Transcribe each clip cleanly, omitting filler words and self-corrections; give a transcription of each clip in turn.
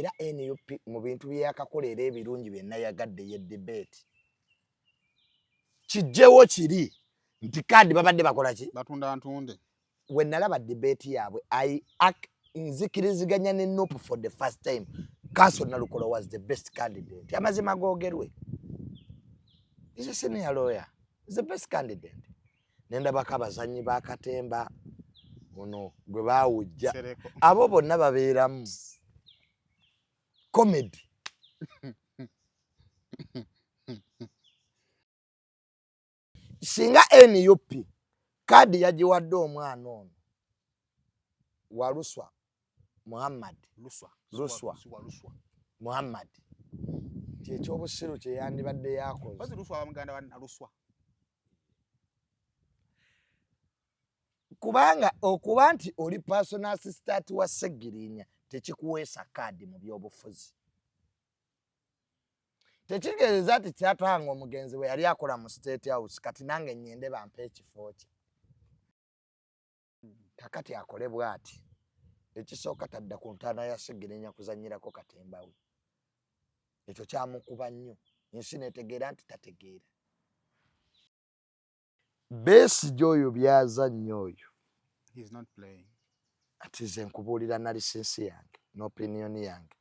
era NUP mu bintu byakakolera ebirungi byonna yagadde ye debate kijjewo kiri nti kadi babadde bakola ki batunda ntunde we nalaba debate yaabwe nzikiriziganya ne NUP for the first time Council Nalukolo was the best candidate amazima googerwe is a senior lawyer is the best candidate nenda bakabazanyi bakatemba ono gwe baawujja abo bonna babeeramu comedy singa NUP kadi yagiwadde omwana ono wa Luswa Muhammad Luswa Muhammad ky'ekyobusiru kye yandibadde yakoze bazi Luswa Abamuganda wa Luswa kubanga okuba nti oli personal assistant wa Segirinya tekikuweesa kadi mu byobufuzi tekitegeeza nti kyatwanga omugenzi we yali akola mu State House kati nange nnyende bampe ekifo kye kakati akole bw'ati ekisooka tadda ku ntaana ya Segirinya kuzannyirako katemba we ekyo kyamukuba nnyo ensi netegeera nti tategeera Besigye oyo byazannya oyo he's not playing ati nze nkubuulira na lisensi yange n'opinion yange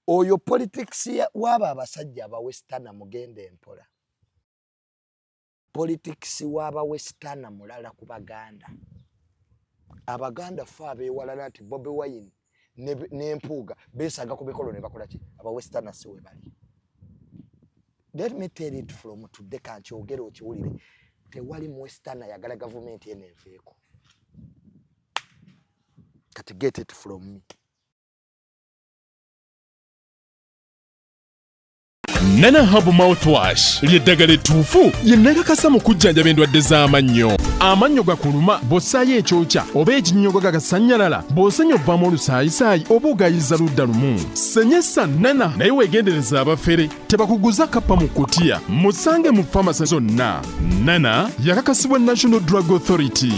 oyo politics waba abasajja aba western mugende empola politics waba western mulala ku Baganda Abaganda fa beewalana nti Bobi Wine n'empuuga beesaga ku bikolo ne bakola ki aba western siwe bali. Let me tell it from today kankyogere okiwulire tewali mu western ayagala gavumenti enenveeko kati get it from me. Nana Hub Mouthwash lyeddagala ettuufu yennakakasa mu kujjanjaba endwadde z'amannyo. Amannyo gakuluma bw'ossaayo ekyokya oba ekinnyogo gagasannyalala bw'osenya ovaamu olusaayisaayi oba ogayiza ludda lumu. Senyesa Nana naye weegendereza abafere tebakuguza kappa mu kkutiya musange mu famasi zonna. Nana yakakasibwa National Drug Authority.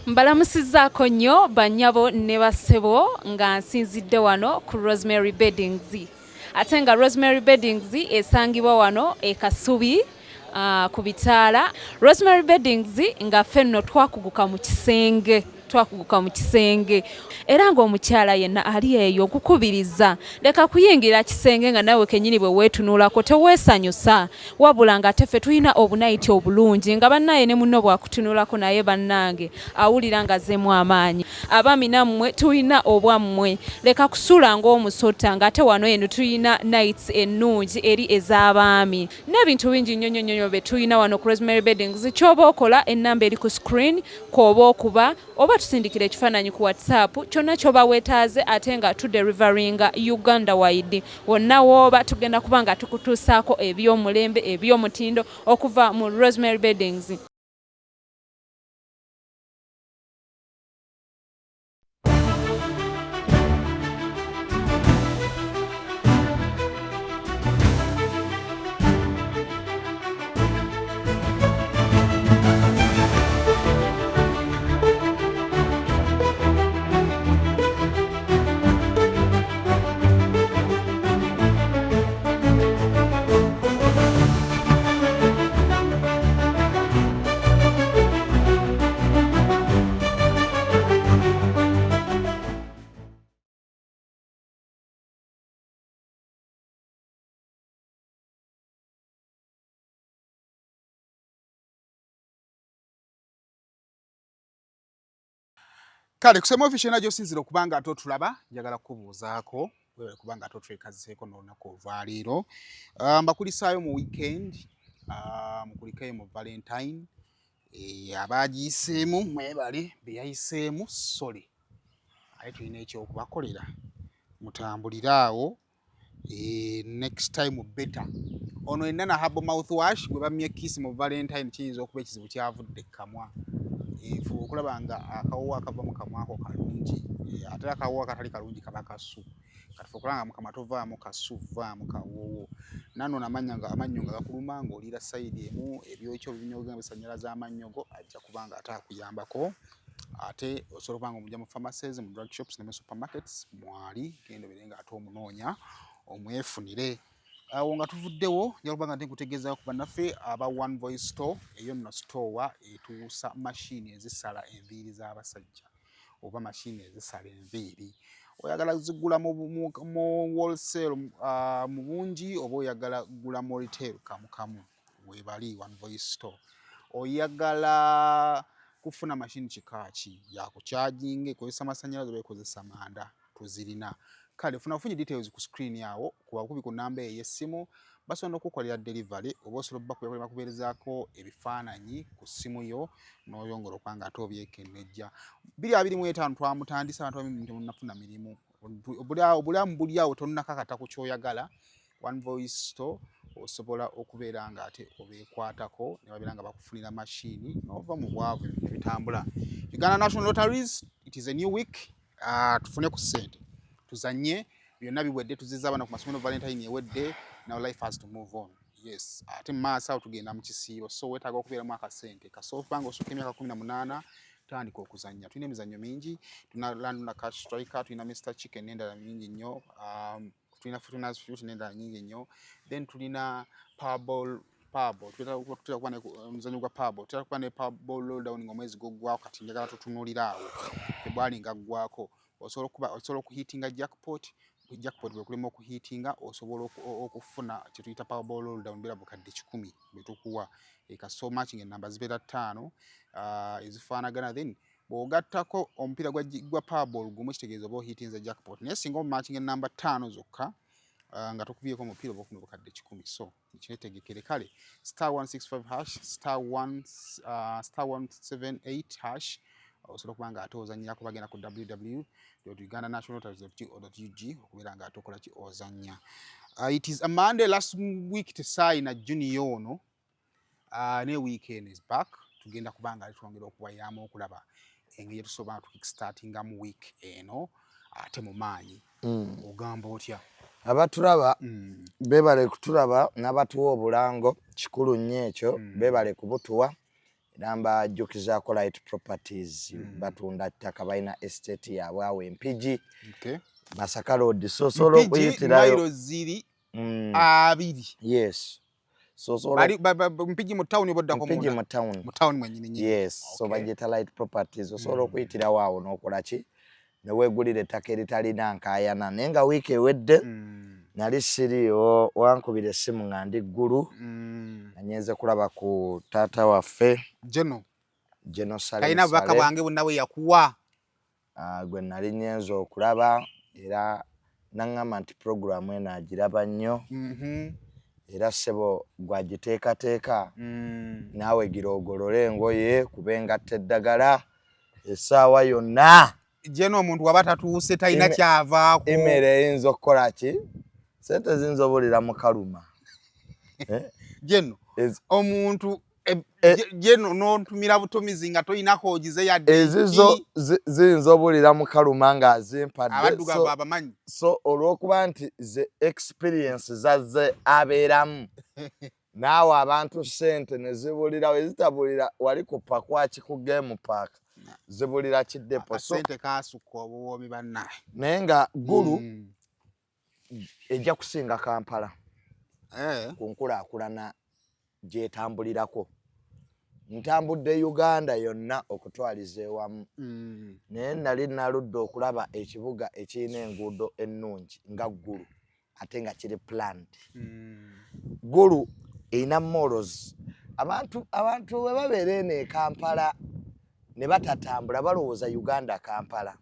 Mbalamusizzaako nnyo bannyabo ne bassebo nga nsinzidde wano ku Rosemary Beddings. Ate nga Rosemary Beddings esangibwa wano e Kasubi ku bitaala. Rosemary Beddings nga ffenno twakuguka mu kisenge era ng'omukyala yenna ali eyo okukubiriza leka kuyingira kisenge nga nawe kennyini bwe weetunuulako teweesanyusa wabula nga teffe tulina obunayiti obulungi nga bannaye ne munno bwakutunuulako naye bannange awulira nga zeemu amaanyi. Abaami nammwe tulina obwammwe leka kusula ng'omusota ng'ate wano eno tulina nights ennungi eri ez'abaami n'ebintu bingi nnyo bye tulina wano ku Rosemary Beddings. Ky'oba okola ennamba eri ku screen kw'oba okuba oba tusindikira ekifaananyi ku WhatsApp kyonna ky'oba weetaaze ate nga tuderivaringa Uganda wide wonna w'oba tugenda kuba nga tukutuusaako eby'omulembe eby'omutindo okuva mu Rosemary Beddings. Kale kusema ofishe najo sinzira okubanga ato tulaba njagala kubuuzaako wewe kubanga ato twekaziseeko n'olunaku olwaleero. Mbakulisaayo mu weekend mukulikayo mu Valentine abaagiyiseemu mwebale beyayiseemu sole aye tulina ekyokubakolera mutambulire awo next time better. Ono Nana Hub Mouthwash gwe bamye kiss mu Valentine kiyinza okuba ekizibu kyavudde kamwa efu okulaba nga akawuwa akava mu kamwa ako kalungi ate akawuwa katali kalungi kaba kasu kafukulanga mukamatovamu kasuvaamu kawowo nano amannyo nga gakuluma ng'oliira sayidi emu ebyokyo binyoga bisanyalaza amannyogo ajja kubanga ate akuyambako ate osobola okubanga omujja mu pharmacies mu drug shops ne mu supermarkets mwali genda obere nga ate omunoonya omwefunire awo nga tuvuddewo njala kubanga nti nkutegeezako ku bannaffe aba One Voice Store eyo nno store etuusa mashini ezisala enviiri z'abasajja oba mashini ezisala enviiri oyagala zigula mu wholesale mu bungi oba oyagala gula mu retail kamu webali One Voice Store oyagala kufuna mashini kikaaki yakucharging ekozesa masanyalaze oba ekozesa manda tuzirina kale funafunye details ku screen yawo kuba kubi ku namba ey'essimu basobola okukolera delivery oba osobola bakubeerezaako ebifaananyi ku ssimu yo n'oyongera okwanga ate obyekennejja 2025 twamutandisa abantu temunnafuna mirimu obulamu buli awo tonnakakata ku kyoyagala One Voice Store osobola okubeera nga ate obeekwatako ne babeera nga bakufunira mashini n'ova mu bwavu ebitambula. Uganda National Lotteries, it is a new week. Tufune ku ssente tuzanye byonna biwedde tuzizza abana ku masomero Valentine ewedde. Now life has to move on. Yes, ate maaso awo tugenda mu kisiibo so weetaaga okubeeramu akasente kasoofanga osooka emyaka 18 tandika okuzannya. Tulina emizannyo mingi, tulina Landuna Cash Striker, tulina Mr Chicken n'endala mingi nnyo, tulina Fortuna's Fruit n'endala nyingi nnyo, then tulina Powerball tutera kuba omuzannyo gwa Powerball, tutera kuba ne Powerball lowdown ng'omwezi gwaggwako kati njagala tutunuulira awo February nga ggwako osobola okuhitinga jackpot bwe kulema okuhitinga osobola okufuna kye tuyita Powerball lowdown bera bukadde 10 bwe tukuwa so much ng'ennamba zibeera 5 ezifaanagana then bw'ogattako omupiira gwa Powerball gumu kitegeeza oba ohitinze jackpot naye singa omumatching ennamba 5 zokka nga tokubyeko omupiira oba ofuna obukadde 10 so kinetegekere kale *165 hash *178 hash osobola okuba nga ate ozannyira kubagenda ku www.ugandanationallotteries.go.ug okubeera nga ate okola ki ozannya. It is a Monday last week tesaayina Juni ono ne weekend is back tugenda kubanga twongera okubayaamu okulaba engeri tusobola tukickstartinga mu week eno ate mu maanyi ogamba otya abatulaba bebale kutulaba n'abatuwa obulango kikulu nnyo ekyo bebale kubutuwa namba ajjukizaako Right Properties batunda ttaka balina estate yaabwe awo Empigi Masaka Road sosola okuyitirayo mailo ziri 2 yes Mpigi mu town oboddako Mpigi mu town mwennyini yes so bagita Right Properties osobola okuyitirawo awo n'okola ki ne weegulira ettaka eritalina nkaayana naye nga wiiki ewedde nali siriyo wankubira essimu nga ndi ggulu anyenze kulaba ku taata waffe Jeno Sale kalina bubaka bwange bonna bwe yakuwa gwe nali nyenze okulaba era naŋŋamba nti puroguramu eno agiraba nnyo era ssebo gwagiteekateeka naawe gira ogolole engoye kuba engatta eddagala essaawa yonna Jeno omuntu waba tatuuse talina kyavaako emmere eyinza okukola ki sente ziyinza obulira mu kaluma Jeno omuntu Jeno n'ontumira butumizi nga toyinako ogize yadde ezizo ziyinza obulira mu kaluma ng'azimpadde abaddugavu abamanyi so olw'okuba nti ze experience zazze abeeramu naawe abantu sente ne zibulira we zitabulira wali ku pakwaki ku game park zibulira kiddepo so sente kaasukka obuwoomi bannaye naye nga ggulu ejja kusinga Kampala ku nkulaakulana gyetambulirako ntambudde Uganda yonna okutwaliza ewamu naye nali naludde okulaba ekibuga ekirina enguudo ennungi nga ggulu ate nga kiri planned ggulu erina malls abantu bwe babeera eno e Kampala ne batatambula balowooza Uganda Kampala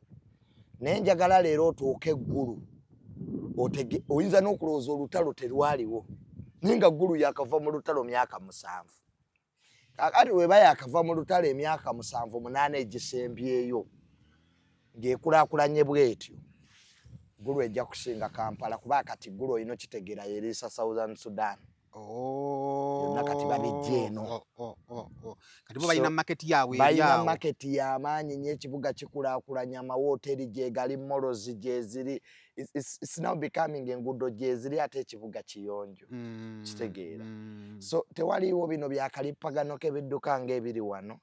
naye njagala leero otuuke eggulu oyinza n'okulowooza olutalo terwaliwo naye nga ggulu yakava mu lutalo myaka 7 kakati weba yakava mu lutalo emyaka 7-8 egisembyeyo ng'ekulaakulanye bwetyo ggulu ejja kusinga Kampala kuba kati ggulu olina okitegeera yeriisa Southern Sudan Yonna kati babijja eno. Kati bo balina market yaabwe balina market y'amaanyi nnyo, ekibuga kikulaakulanya, amawooteri gye gali, morozi gye ziri. It's now becoming enguudo gye ziri ate ekibuga kiyonjo. Kitegeera. So tewaliiwo bino byakalippagano k'ebidduka ng'ebiri wano.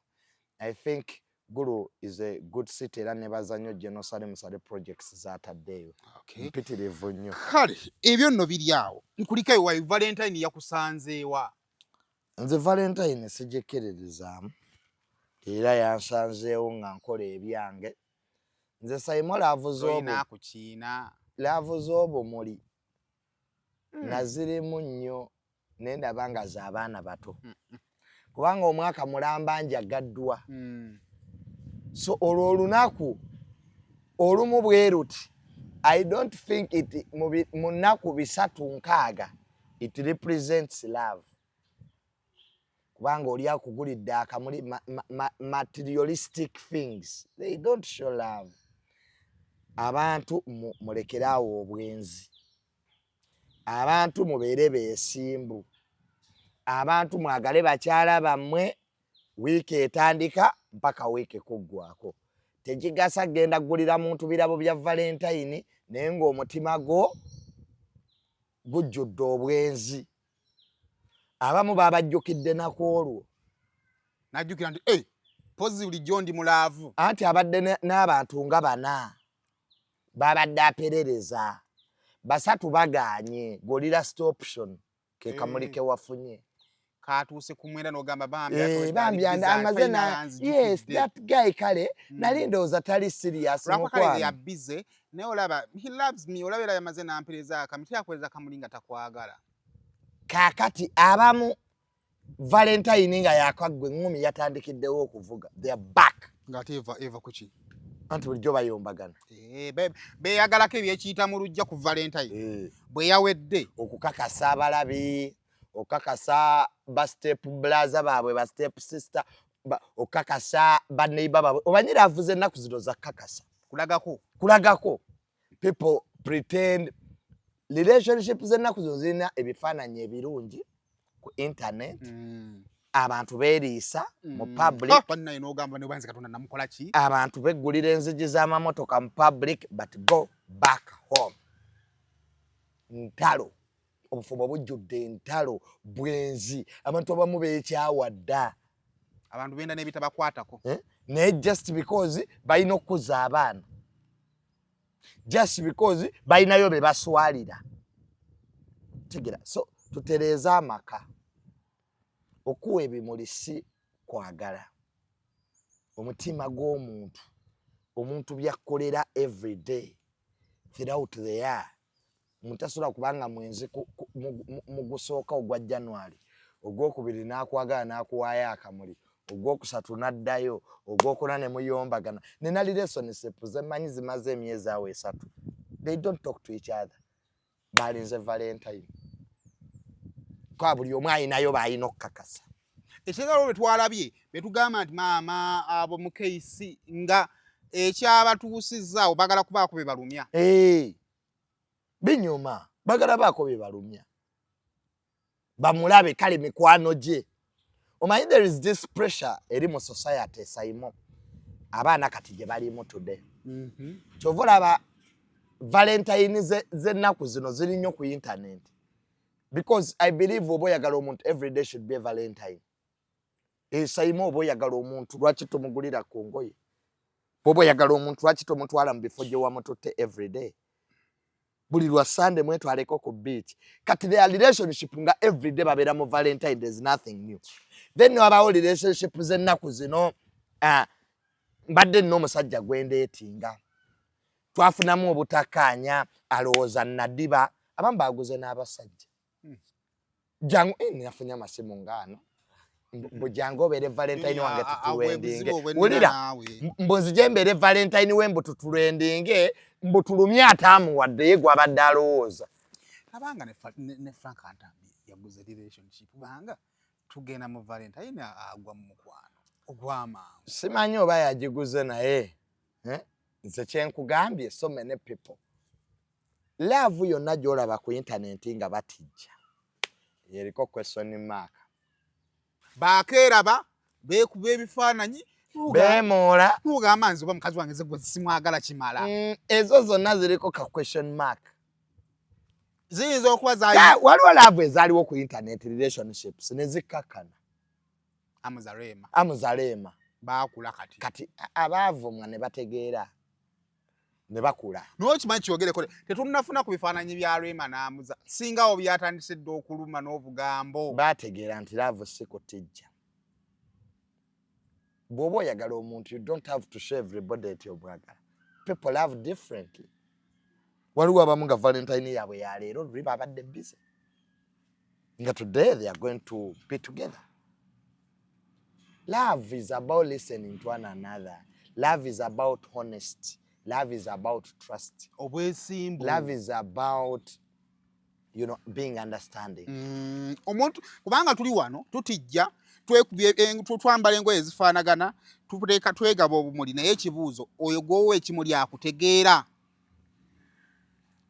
I think Gulu is a good city era nebaza nnyo Genosale Musale projects zaataddeeyo. Mpitirivu nnyo. Kale ebyo nno biri awo. Nkulika ewa Valentine yakusanzeewa. Nze Valentine sijikiririzaamu era yansanzeewo nga nkola ebyange. Nze sayimo laavu z'obumuli nazirimu nnyo naye ndaba nga z'abaana bato kubanga omwaka mulamba njagaddwa. So olwo olunaku olumu bwe ruti I don't think it mu nnaku 3-6 it represents love. Kubanga oli akugulidde akamuli materialistic things, they don't show love. Abantu mulekeraawo obwenzi, abantu mubeere beesimbu, abantu mwagale bakyala bammwe wiiki etandika mpaka wiiki kuggwako. Tekigasa genda kugulira muntu birabo bya Valentine naye ng'omutima gwo gujjudde obwenzi. Abamu babajjukidde nakwolwo. Najjukira nti pozi bulijjo ndi mulaavu. Anti abadde n'abantu nga 4 babadde aperereza, 3 bagaanye, goli last option ke kamuli ke wafunye. Katuuse ku mwenda n'ogamba bambi amaze na yes that guy kale nali ndowooza tali serious mukwano ya busy naye olaba he loves me, olabera yamaze n'ampereza akamiti akweza kamuli nga takwagala. Kakati abamu Valentine nga yakagwe ngumi yatandikiddewo okuvuga, they are back. Ngate eva kuki anti bulijjo bayombagana. Beyagalako ebyekiyita mu lujja ku Valentine bwe yawedde okukakasa abalabi, okakasa ba step blaza baabwe, ba step sister, okakasa ba neighbor baabwe. Obanyira avuze ennaku zino za kakasa kulagako. People pretend relationships ennaku zino zirina ebifaananyi ebirungi ku internet. Abantu beeriisa mu public. Abantu beggulira enzigi z'amamotoka mu public but go back home. Ntalo. Obufumo bujjudde entalo, bwenzi, abantu abamu beekyawadda. Abantu benda n'ebitabakwatako. Naye just because balina okukuza abaana. Just because balinayo be baswalira. Tegera. So tutereeza amaka. Okuwa ebimuli si kwagala. Omutima gw'omuntu. Omuntu byakkolera every day throughout the year. Omuntu asobola kubanga mwenzi mu gusooka ogwa January, ogwokubiri n'akwagala n'akuwaayo akamuli, ogwokusatu n'addayo, ogwokuna ne muyombagana. Nina relationship zemanyi zimaze emyezi awo 3. They don't talk to each other. Balinze Valentine. Kwa buli omu ayinayo b'alina okukakasa. Ekigalo bwe twalabye betugamba nti maama abo mu keisi nga ekyabatuusizaawo bagala kubaako be balumya. Binyuma bagala baako be balumya bamulabe kale mikwano gye. Omanyi there is this pressure eri mu society esayimo abaana kati gye balimu today. Kyova olaba Valentine z'ennaku zino ziri nnyo ku internet because I believe oba oyagala omuntu every day should be a Valentine. Esayimo oba oyagala omuntu lwaki tomugulira ku ngoye? Oba oyagala omuntu lwaki tomutwala mu bifo gye wamututte every day? Buli lwa Sunday mwetwaleko ku beach. Kati their relationship nga every day babeera mu Valentine, there's nothing new. Then wabawo relationship z'ennaku zino mbadde nno omusajja gwendeetinga. Twafunamu obutakkaanya alowooza nnadiba abamu baguze n'abasajja. Jangu nafunye amasimu ng'ano. Bujangu obeere Valentine wange tutulwendinge. Wulira mbunzije mbeere Valentine we mbu tutulwendinge mbu tulumye ataamuwadde ye gwabadde alowooza. Abanga ne Frank Antambi yaguze relationship banga tugenda mu Valentine agwa mu mukwano ogw'amangu. Simanyi oba yagiguze naye. Nze kyenkugambye so many people. Love yonna gy'olaba ku internet nga batijja. yeriko question mark bakeraba bekuba ebifaananyi bemola ntugamba nze oba mukazi wange zegwe simwagala kimala ezo zonna ziriko ka question mark ziyinza okuba waliwo love ezaaliwo ku internet relationships ne zikkakkana amuzaleema baakula kati abaavumwa ne bategeera ne bakula n'okimanyi kyogereko tetunnafuna ku bifaananyi bya Rema n'amuza singawo byatandise dda okuluma n'obugambo baategeera nti love si kutijja bw'oba oyagala omuntu you don't have to show everybody nti omwagala people love differently waliwo abamu nga valentine yaabwe yaleero luli babadde busy nga today they are going to be together. Love is about listening to one another. Love is about honesty. Love is about trust. Love is about, you know, being understanding. Omuntu kubanga tuli wano tutijja twambala engoye ezifaanagana tuteeka twegaba obumuli naye ekibuuzo oyo gwowe ekimuli akutegeera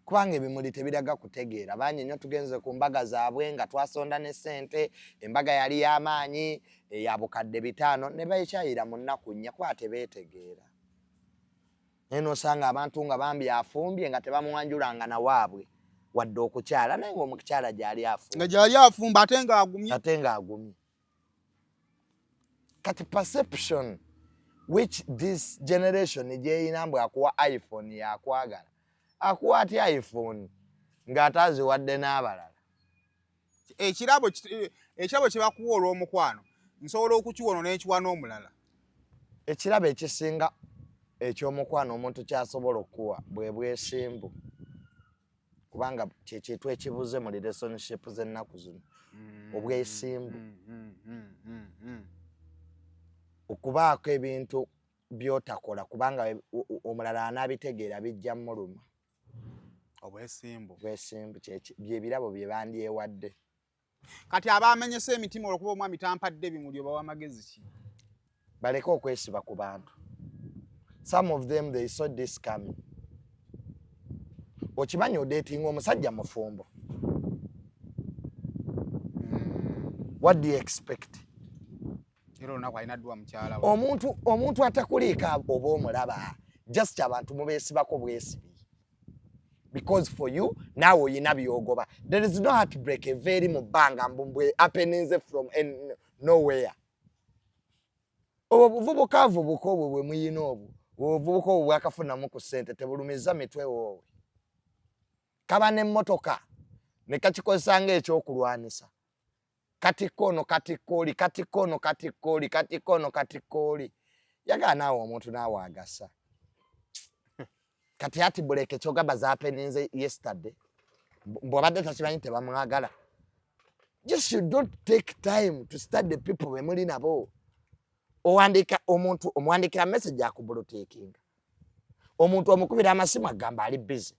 kubanga ebimuli tebiraga kutegeera bangi nnyo tugenze ku mbaga zaabwe nga twasonda ne ssente embaga yali y'amaanyi ya bukadde 5 ne bayikyayira mu nnaku nnya kuba tebeetegeera naye n'osanga abantu nga bambi afumbye nga tebamwanjulanga na waabwe wadde okukyala naye ng'omukyala gyali afumba nga gyali afumba ate ng'agumye kati perception which this generation gyeyina mbwe akuwa iPhone yakwagala akuwa atya iPhone ng'ataaziwadde n'abalala ekirabo kye bakuwa olw'omukwano nsobola okukiwona n'ekiwa n'omulala ekirabo ekisinga eky'omukwano omuntu kyasobola okuwa bwe bwesimbu kubanga kyekintu ekibuze mu relationship z'ennaku zino obwesimbu okubaako ebintu by'otakola kubanga omulala anaabitegeera bijja muluma obwesimbu bye birabo bye bandyewadde kati abaamenyese emitima olwokuba omwami tampadde bimuli oba w'amagezi ki baleke okwesiba ku bantu. Some of them they saw this coming. Okimanyi odating omusajja mufumbo. What do you expect? Omuntu atakuliika oba omulaba just abantu mubeesibako bwesibi. Because for you, now oyina byogoba. There is no heartbreak very mubanga mbumbwe happenings from nowhere. Obuvubuka obwo bwe muyina obwo. Obuvubuka obwo bwakafunamu ku ssente tebulumiza mitwe wowe. Kaba n'emmotoka ne kakikozesa ng'ekyokulwanisa. Katikono katikoli. Yagala naawe omuntu naawe agasa. Kati ati buleke kyogamba zaapeninze yesterday. Mbwabadde takimanyi tebamwagala. Just you don't take time to study the people we muli nabo. Omwandikira message akubulutekinga. Omuntu omukubira amasimu agamba ali busy.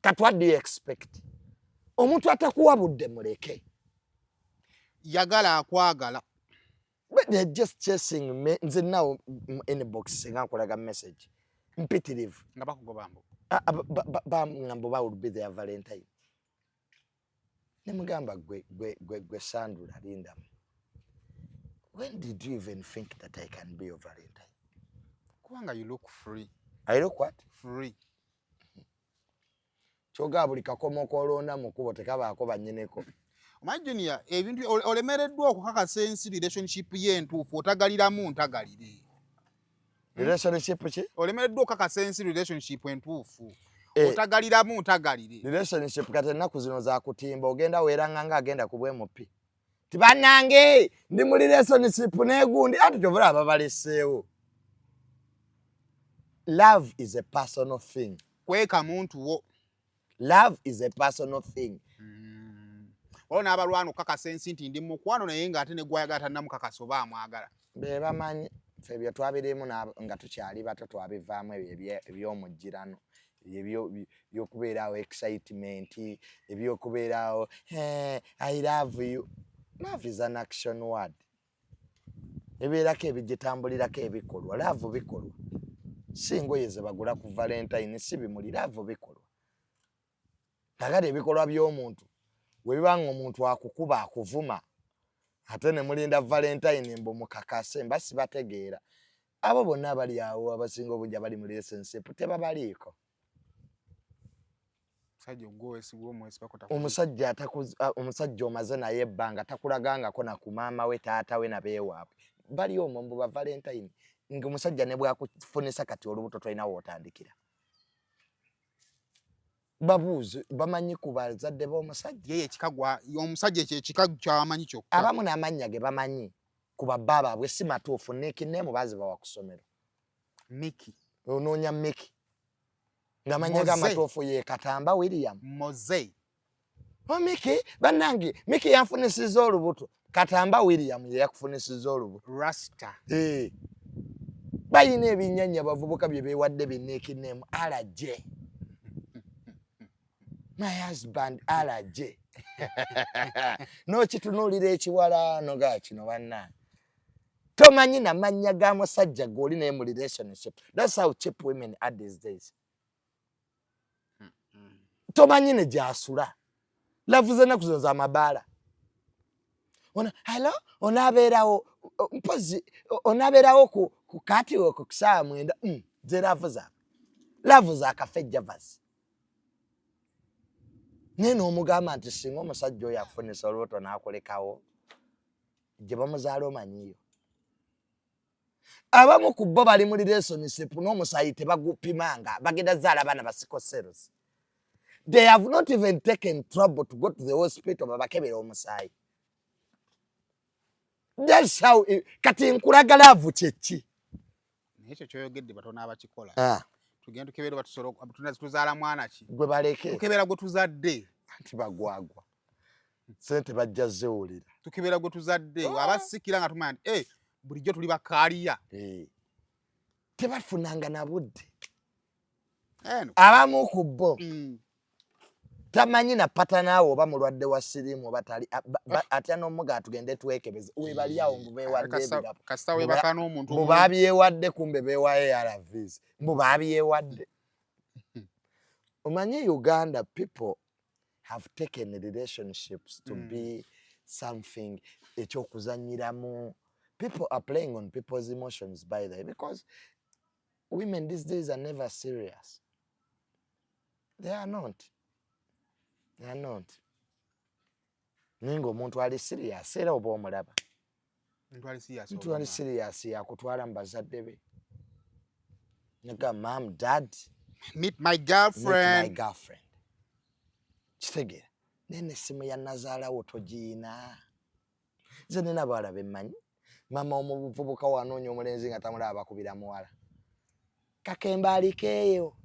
Kati what do you expect? Omuntu atakuwabudde muleke. Yagala akwagala. But they're just chasing me. Nze now inbox singa nkolaga message. Mpitirivu. Nga bakugobambo. Ngambo ba will be their Valentine. Nemugamba gwe Sandra Linda. When did you even think that I can be your Valentine? Kubanga you look free. I look what? Free. Choga buli kakomo kolonda mukubo tekabaako banyineko. Omanyi Junior, ebintu olemereddwa okukakasa ensi relationship y'entuufu otagaliramu ntagalire. Relationship ki? Olemereddwa okukakasa ensi relationship entuufu otagaliramu ntagalire. Relationship kati ennaku zino za kutimba ogenda weeranga nga agenda ku bwemupi. Tibanange ndi mu relationship n'egundi ati kyovula ababaleseewo. Love is a personal thing. Kweka muntu wo. Love is a personal thing. Olona abalwana okukakasa ensi nti ndi mukwano naye ng'ate ne gwayagala tannamukakasa oba amwagala. Be bamanyi ffe bye twabirimu nga tukyali bato twabivaamu ebyomugirano ebyokubeerawo excitement ebyokubeerawo I love you. Love is an action word. Ebeerako ebigitambulirako ebikolwa. Love bikolwa. Si ngoye ze bagula ku Valentine si bimuli. Love bikolwa. Tagala ebikolwa by'omuntu webanga omuntu akukuba akuvuma ate ne mulinda Valentine mbo mukakase mbasi bategeera abo bonna bali awo abasinga obungi bali mu relationship tebabaliiko. Omusajja omaze naye ebbanga takulagangako na ku maama we taata we na beewaabwe bali omwo mbu ba Valentine ng'omusajja ne bwakufunisa kati olubuto tolina wootandikira. Babuuze bamanyi ku bazadde b'omusajja yeye ekikagwa omusajja ekikagwa kyamanyi kyokka abamu n'amannya ge bamanyi ku babba baabwe si matuufu neekineemu baaziba wa kusomero Miki onoonya Miki ng'amanya ga matuufu ye Katamba William Moze Miki bannange Miki yanfunisizza olubuto Katamba William ye yakufunisizza olubuto Rasta bayina ebinnyanja bavubuka bye beewadde binneekineemu alaje my husband alaje n'okitunuulira ekiwalaano ga kino bannange tomanyi na mannya ga musajja g'oli naye mu relationship. That's how cheap women are these days. Tomanyi ne gy'asula lavuze ennaku zino z'amabaala hello onaabeerawo mpozi onaabeerawo ku kati ku kisaawa 9 ze lavu za kafe javas naye n'omugamba nti singa omusajja oyo akufunisa olubuto n'akulekawo gye bamuzaala omanyiyo. Abamu ku bo bali mu relationship n'omusaayi tebagupimanga bagenda zaala abaana basikoseros. They have not even taken trouble to go to the hospital babakebera omusaayi. That's how kati nkulaga laavu kyeki nekyo kyoyogedde batono abakikola tugenda tukebera batusolo tuzaala mwana ki gwe baleke tukebera gwe tuzadde anti bagwagwa sente bajja zewulira tukebera gwe tuzadde abasikira nga tumanya nti bulijjo tuli bakaaliya tebafunanga na budde abamu ku bo tamanyi na patanaawo oba mulwadde wa siriimu oba tali atya n'omuga tugende twekebeze webali awo mbu beewadde mbu baabyewadde kumbe beewayo ARVs mbu baabyewadde. Omanyi Uganda people have taken relationships to be something ekyokuzanyiramu. People are playing on people's emotions by the way because women these days are never serious. They are not. They are not. Ningo omuntu ali serious era oba omulaba. Omuntu ali serious yakutwala mu bazadde be. Nega mom, dad, meet my girlfriend. Meet my girlfriend. Kitegera. Nene simu ya nazaalawo togiina. Nze nina bawala bemmanyi. Mama omuvubuka wanoonya omulenzi nga tamulaba bakubira muwala. Kakemba alikeeyo.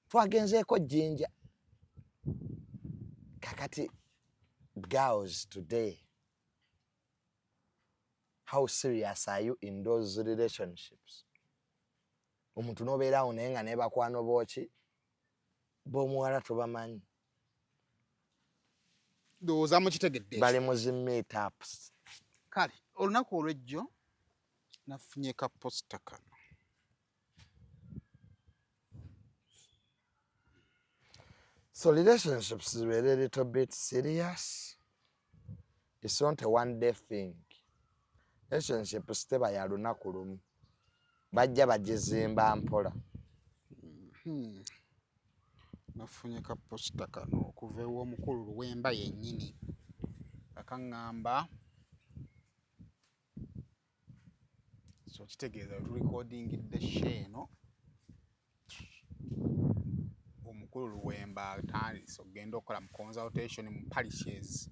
Twagenzeeko Jinja. Kakati girls today, how serious are you in those relationships? Omuntu nobeerawo naye nga nebakwano booki b'omuwala tobamanyi. Ndowooza mukitegedde bali mu zi meetups. Kale olunaku olw'ejjo nafunye ka posta kano. So relationships is really a little bit serious. It's not a one-day thing. Relationships teba ya lunaku lumu. Bajja bagizimba mpola. Nafunye ka posta kano okuva ew'omukulu Luwemba yennyini. Akaŋŋamba so kitegeeza tulikodingidde sheeno omukulu Luwemba atandise okugenda okukola mu consultation mu parishes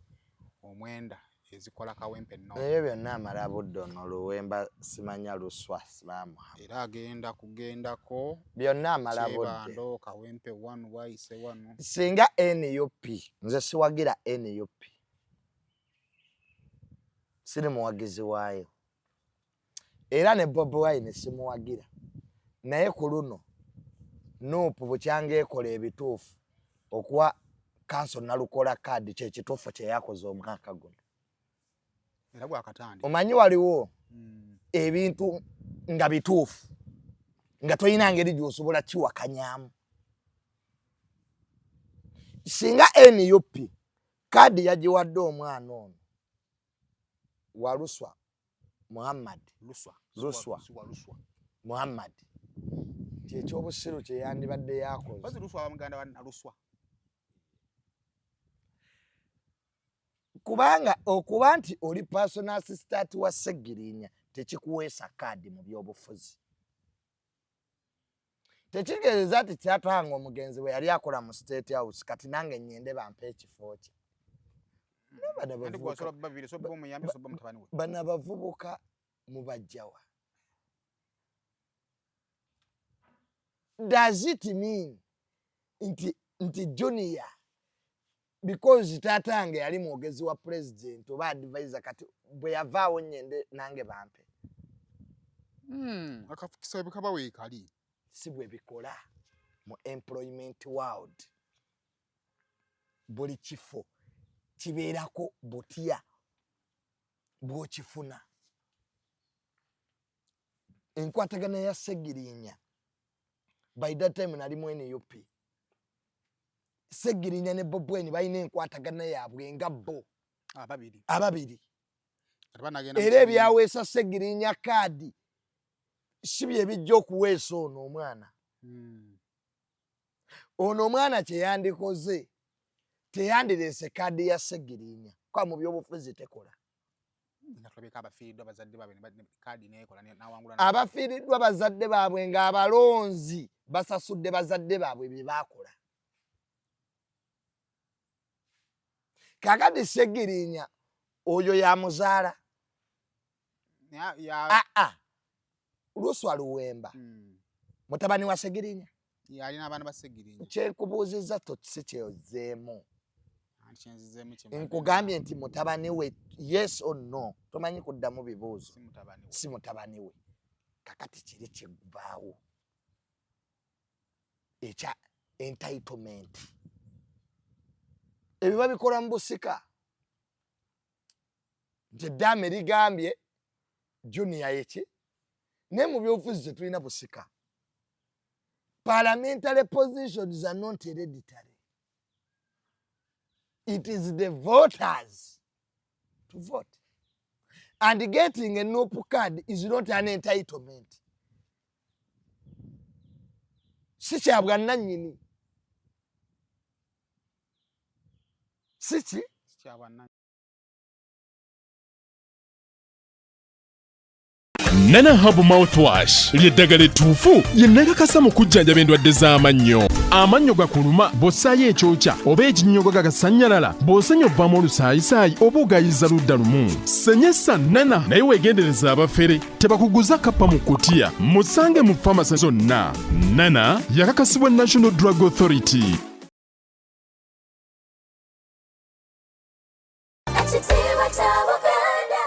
omwenda ezikola kawempe no. Naye byonna Alabudde ono Luwemba simanya Luswa Luwemba. Era agenda kugendako byonna Alabudde. Bando kawempe 1 waise 1. Singa NUP nze siwagira NUP. Siri muwagizi waayo. Era ne Bobi Wine simuwagira. Naye ku luno Nuupu bukyanga ekola ebituufu okuwa kanso nalukola kaadi kye kituufu kye yakoze omwaka guno. Era gwakatandi. Omanyi waliwo ebintu nga bituufu nga toyina ngeri gy'osobola kiwakanyaamu. singa NUP kadi yagiwadde omwana ono wa Luswa Muhammad Luswa Muhammad kyekyobusiru kye yandibadde yakoze. Bazi Luswa Abamuganda wa Luswa. Kubanga okuba nti oli personal assistant wa Segirinya tekikuweesa kadi mu byobufuzi. Tekitegeeza nti kyatwanga omugenzi we yali akola mu State House kati nange nyende bampe ekifo kye. Bano abavubuka mubajjawa. Does it mean nti Junior because tatange yali mwogezi wa president oba advisor kati bwe yavaawo nyende nange bampe? Akafukisa bikaba weekali. Si bwe bikola mu employment world. Buli kifo kibeerako butya bw'okifuna. Enkwatagana ya Segirinya by that time nali mu NUP. Segirinya ne Bob Wine balina enkwatagana yaabwe nga bo ababiri. Era ebyaweesa Segirinya kadi si bye bijja okuweesa ono omwana. Ono omwana kye yandikoze teyandireese kadi ya Segirinya kwa mu byobufuzi tekola. Abafiiriddwa bazadde baabwe ng'abalonzi basasudde bazadde baabwe bye baakola. Kakati Segirinya oyo yamuzaala. Luswa Luwemba mutabani wa Segirinya. Yalina abaana ba Segirinya. Kyekubuuzizza si kyeozeemu. Nkugambye nti mutabani we, yes or no, tomanyi kuddamu bibuuzo. Si mutabani we. Kakati kiri kyegubaawo ekya entitlement. Ebiba bikola mu busika. Nti eddaame ligambye Junior eki ne mu byobufuzi tetulina busika. Parliamentary positions are not hereditary. It is the voters to vote. And getting a NUP card is not an entitlement. Si kyabwa nannyini. Si Nana Hub Mouthwash ly'eddagala ettuufu lyennakakasa mu kujjanjaba endwadde z'amannyo. Amannyo gakuluma bw'ossaayo ekyokya oba ekinnyogo gagasannyalala bw'osenya ovaamu olusaayisaayi oba ogayiza ludda lumu. Senyesa Nana naye weegendereza abafere tebakuguza kappa mu kkutiya. Musange mu famasi zonna. Nana yakakasibwa National Drug Authority.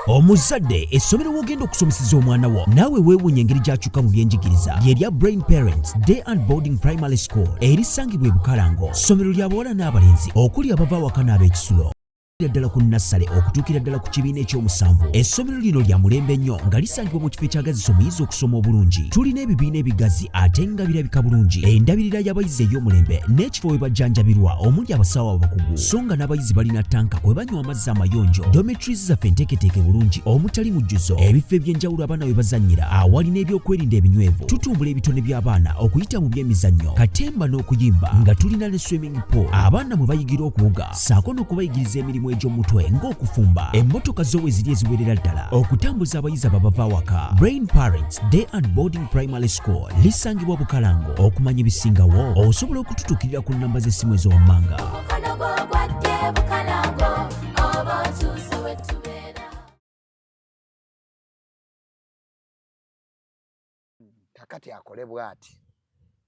Omuzadde essomero wogenda okusomeseza omwana wo naawe weewuunya engeri gy'akyuka mu byenjigiriza ly'erya Brain Parents Day and Boarding Primary School erisangibwa e Bukalango. Ssomero lya bawala n'abalenzi okuli abava awaka n'ab'ekisulo. Ddala ku nassale okutuukira ddala ku kibiina ekyomusanvu. Essomero lino lya mulembe nnyo nga lisangibwa mu kifo ekyagazisa omuyizi okusoma obulungi. Tulina ebibiina ebigazi ate nga birabika bulungi. Endabirira y'abayizi ey'omulembe n'ekifo we bajjanjabirwa omuli abasawo abakugu. So nga n'abayizi balina tanka kwe banywa amazzi amayonjo. Dormitories zaffe enteeketeeke bulungi omutali mujjuzo. Ebifo eby'enjawulo abaana we bazannyira awali n'ebyokwerinda ebinywevu. Tutumbula ebitone by'abaana okuyita mu by'emizannyo, katemba n'okuyimba nga tulina ne swimming pool. Abaana mwe bayigira okuwuga ssaako n'okubayigiriza emirimu egy'omutwe ng'okufumba. Emmotoka zo we ziri eziwerera ddala okutambuza abayizi ababava awaka. Brain Parents Day and Boarding Primary School lisangibwa Bukalango. Okumanya ebisingawo osobola okututuukirira ku nnamba z'essimu ez'owammanga. Kakati akole bw'ati.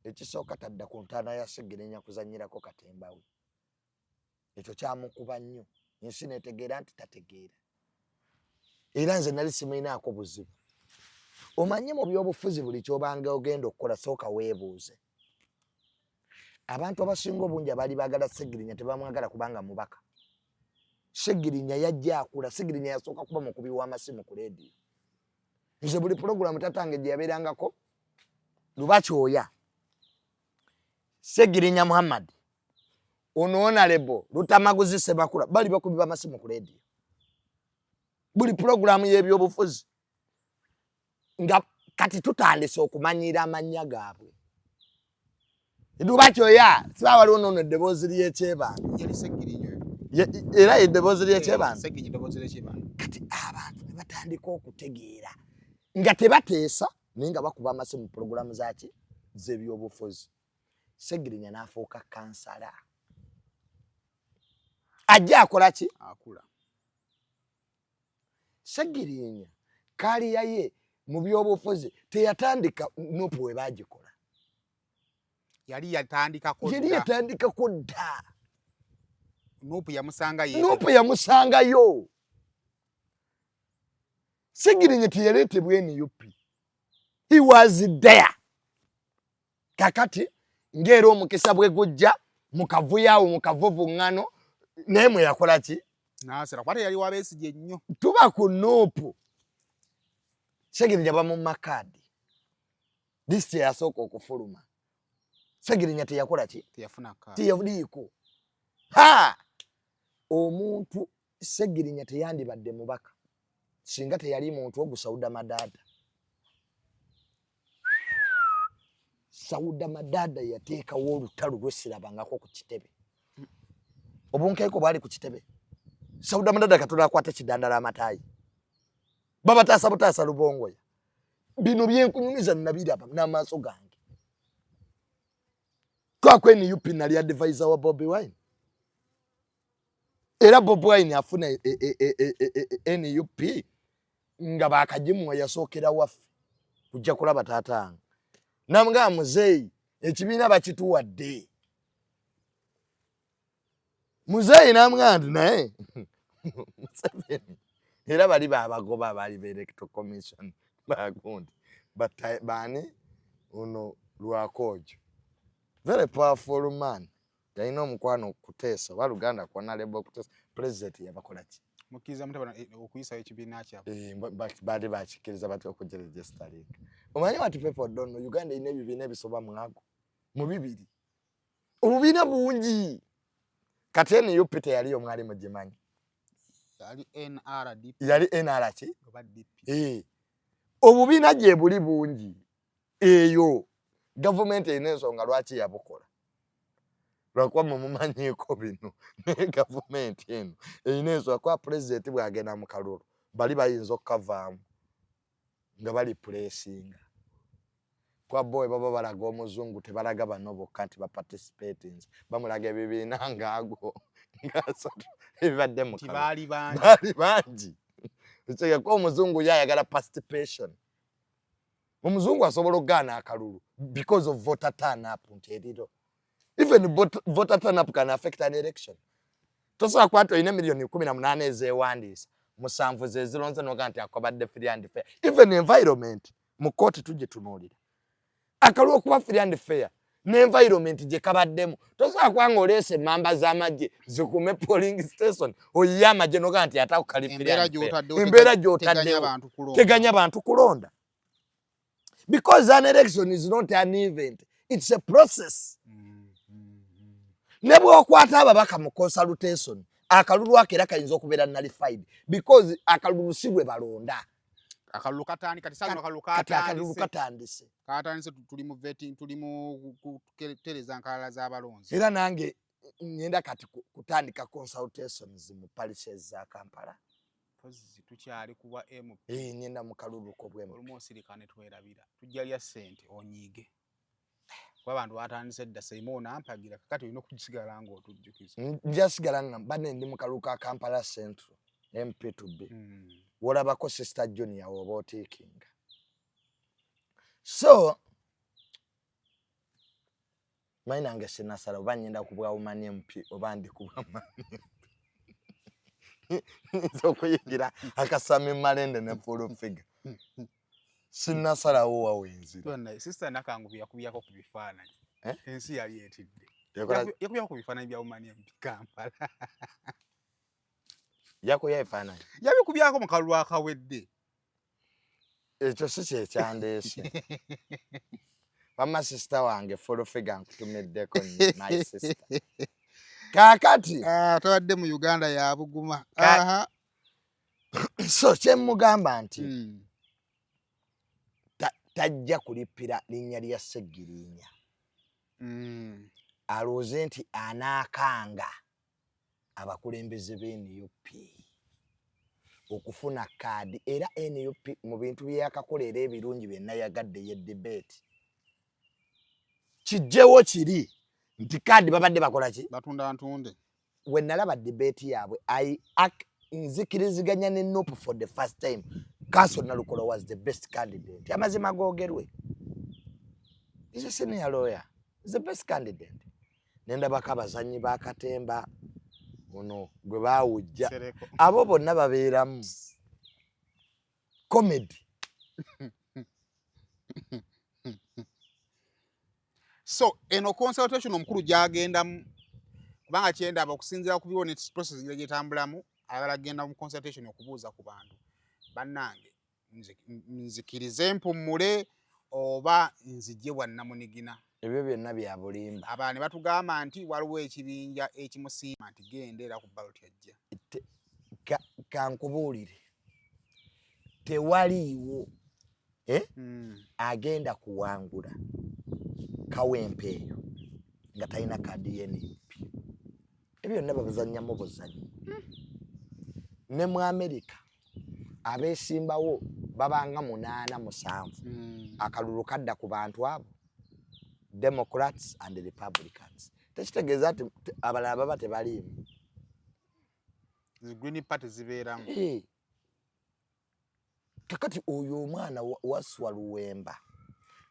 Ekisooka tadda ku ntaana ya Segirinya kuzannyirako katemba we. Ekyo kyamukuba nnyo. Ensi netegeera nti tategeera. Era nze nali simayinaako buzibu. Omanye mu byobufuzi buli kyobanga ogenda okukola sooka weebuuze. Abantu abasinga obungi abali baagala Segirinya tebamwagala kubanga mubaka. Segirinya yajja akula. Segirinya yasooka kuba mukubi w'amasimu ku leediyo. Nze buli pulogulamu tatange gye yabeerangako Lubakyoya Segirinya Muhammad onoona lebo Lutamaguzi Sebakula bali bakubiba amasimu ku radio buli programu y'ebyobufuzi nga kati tutandise okumanyira amannya gaabwe Idubakyo ya siba waliwo nono eddoboozi ly'ekyebanga yali Segirinyo era eddoboozi ly'ekyebanga Segirinyo eddoboozi ly'ekyebanga kati abantu ne batandika okutegeera nga tebateesa naye nga bakuba amasimu programu zaki z'ebyobufuzi Segirinya n'afuuka kansala ajja akola ki akula Segirinya kaliya ye mu byobufuzi teyatandika Nuupu we baagikola yali yatandikako dda Nuupu yamusangayo Segirinya teyaleetebwa NUP he was there kakati ngero omukisa bwe gujja mukavuyawo mukavuvuŋŋano naye mwe yakola ki nasera kwate yali wa Besigye nnyo tuba ku Nuupu Segirinya bamumakadi disiti yasooka okufuluma Segirinya teyakola ki teyafuna ka teyavuliiko omuntu Segirinya teyandibadde mubaka singa teyali muntu ogusawuda madada Sauda madada yateekawo olutalo lwesirabangako ku kitebe obunkeeko bwali ku kitebe Sauda madada Katonda akwata kidandala amataayi babataasa lubongoya bino byenkunyumiza nabiraba n'amaaso gange twakwe NUP nali advisor wa Bobi Wine era Bobi Wine afuna NUP nga bakajimuwa yasookera waffe kujja kulaba taatanga namga muzeyi ekibiina bakituwadde muzeyi namga nti naye era bali babagoba bali be electoral commission bagundi bani uno Lwakojo very powerful man yalina omukwano kuteesa Waluganda kwona lebo kuteesa president yabakola ki mukiza mutabana okuyisa ekibiina kyabwe bali bakikiriza batya okuregister link omanyi what people don't know Uganda ine ebibiina ebisoba mwago mu bibiri obubiina bungi kati NUP teyali omwali mugimanyi yali NRD obubiina gye buli bungi eyo government erina ensonga lwaki yabukola lwakuba mumumanyiiko bino naye government eno erina ensonga kuba president bwagenda mu kalulu bali bayinza okukavaamu nga bali puleesinga kwa boy baba balaga omuzungu tebalaga bano bokka nti baparticipating bamulaga ebibiina ngaago ngasatu ebibadde mu bali bangi ekyo kwa omuzungu yayagala participation omuzungu asobola okugaana akalulu because of voter turn up nti eriro even voter turn up can affect an election tosobola kwata oyina miliyoni 18 ezeewandiisa musanvu zezironze noga nti akobadde free and fair even environment mu kooti tujje tunuulira akalulu okuba free and fair n'environment gye kabaddemu tosobola kwanga oleese mamba z'amagye zikume polling station oyiye amagye noga nti atakukalifira embeera gy'otaddewo teganya bantu kulonda because an election is not an event it's a process ne bw'okwata ababaka mu consultation akalulu akera kayinza okubeera nullified because akalulu si bwe balonda akalulu katandika akalulu katandise tuli mu vetting tuli mu kutereza nkalala z'abalonzi era nange ngenda kati kutandika consultations mu parishes za Kampala tukyali kuba MP ngenda mu kalulu ko bwe olumosirikane twerabira tujja lya ssente onyiige kuba abantu batandise dda Simon ampagira kakati olina okukisigala ng'otujjukiza njasigala nga bane ndi mu kalulu ka Kampala Central MP to B wolabako sister Junior oba otiikinga so maina nange sinasala oba nyenda kubwa umani MP oba ndi kubwa so kuyigira akasami malende ne full figure sinasala wo wawenzi twana sister nakangu yakubiyako ku bifaananyi ensi yali etidde yakubiyako ku bifaananyi bya umani MP Kampala yako yabifaananyi yabikubyako mu kalulu akawedde ekyo si kyekyandeese wama sister wange full figure nkutumiddeko my sister Kakati tabadde mu Uganda ya buguma. So kyemugamba nti tajja kulipira linnya lya Sseggirinya. Alowooze nti anaakanga abakulembeze b'NUP okufuna kaadi, era NUP mu bintu byeyakakolera ebirungi byonna yagadde ye debate. Kijjewo kiri nti kaadi babadde bakola ki? Batunda ntunde. We nalaba debate yaabwe nzikiriziganya ne NUP for the first time. Council Nalukolo was the best candidate. Amazima googerwe. He's a senior lawyer. He's the best candidate. Nenda bakabazanyi bakatemba ono gwe baawujja. Abo bonna babeeramu. Comedy. So eno consultation omukulu gyagendamu kubanga kyendaba okusinziira ku biwo ne process gyetambulamu, abala genda mu consultation okubuuza ku bantu bannange nzikirize mpumule oba nzijje bwannamunigina. Ebyo byonna bya bulimba. Abaana batugamba nti waliwo ekibinja ekimusiima nti gendera ku ballot yajja. Kankubuulire tewaliiwo agenda kuwangula Kawempe eyo nga talina kaadi y'NUP. Ebyo byonna babazannyamu buzannyi. Ne mu America abeesimbawo babanga 8-7. Akalulu kadda ku bantu abo, Democrats and Republicans. Tekitegeeza nti abalala baba tebaliimu. Green Party zibeeramu. Kakati oyo omwana wa Luswa Luwemba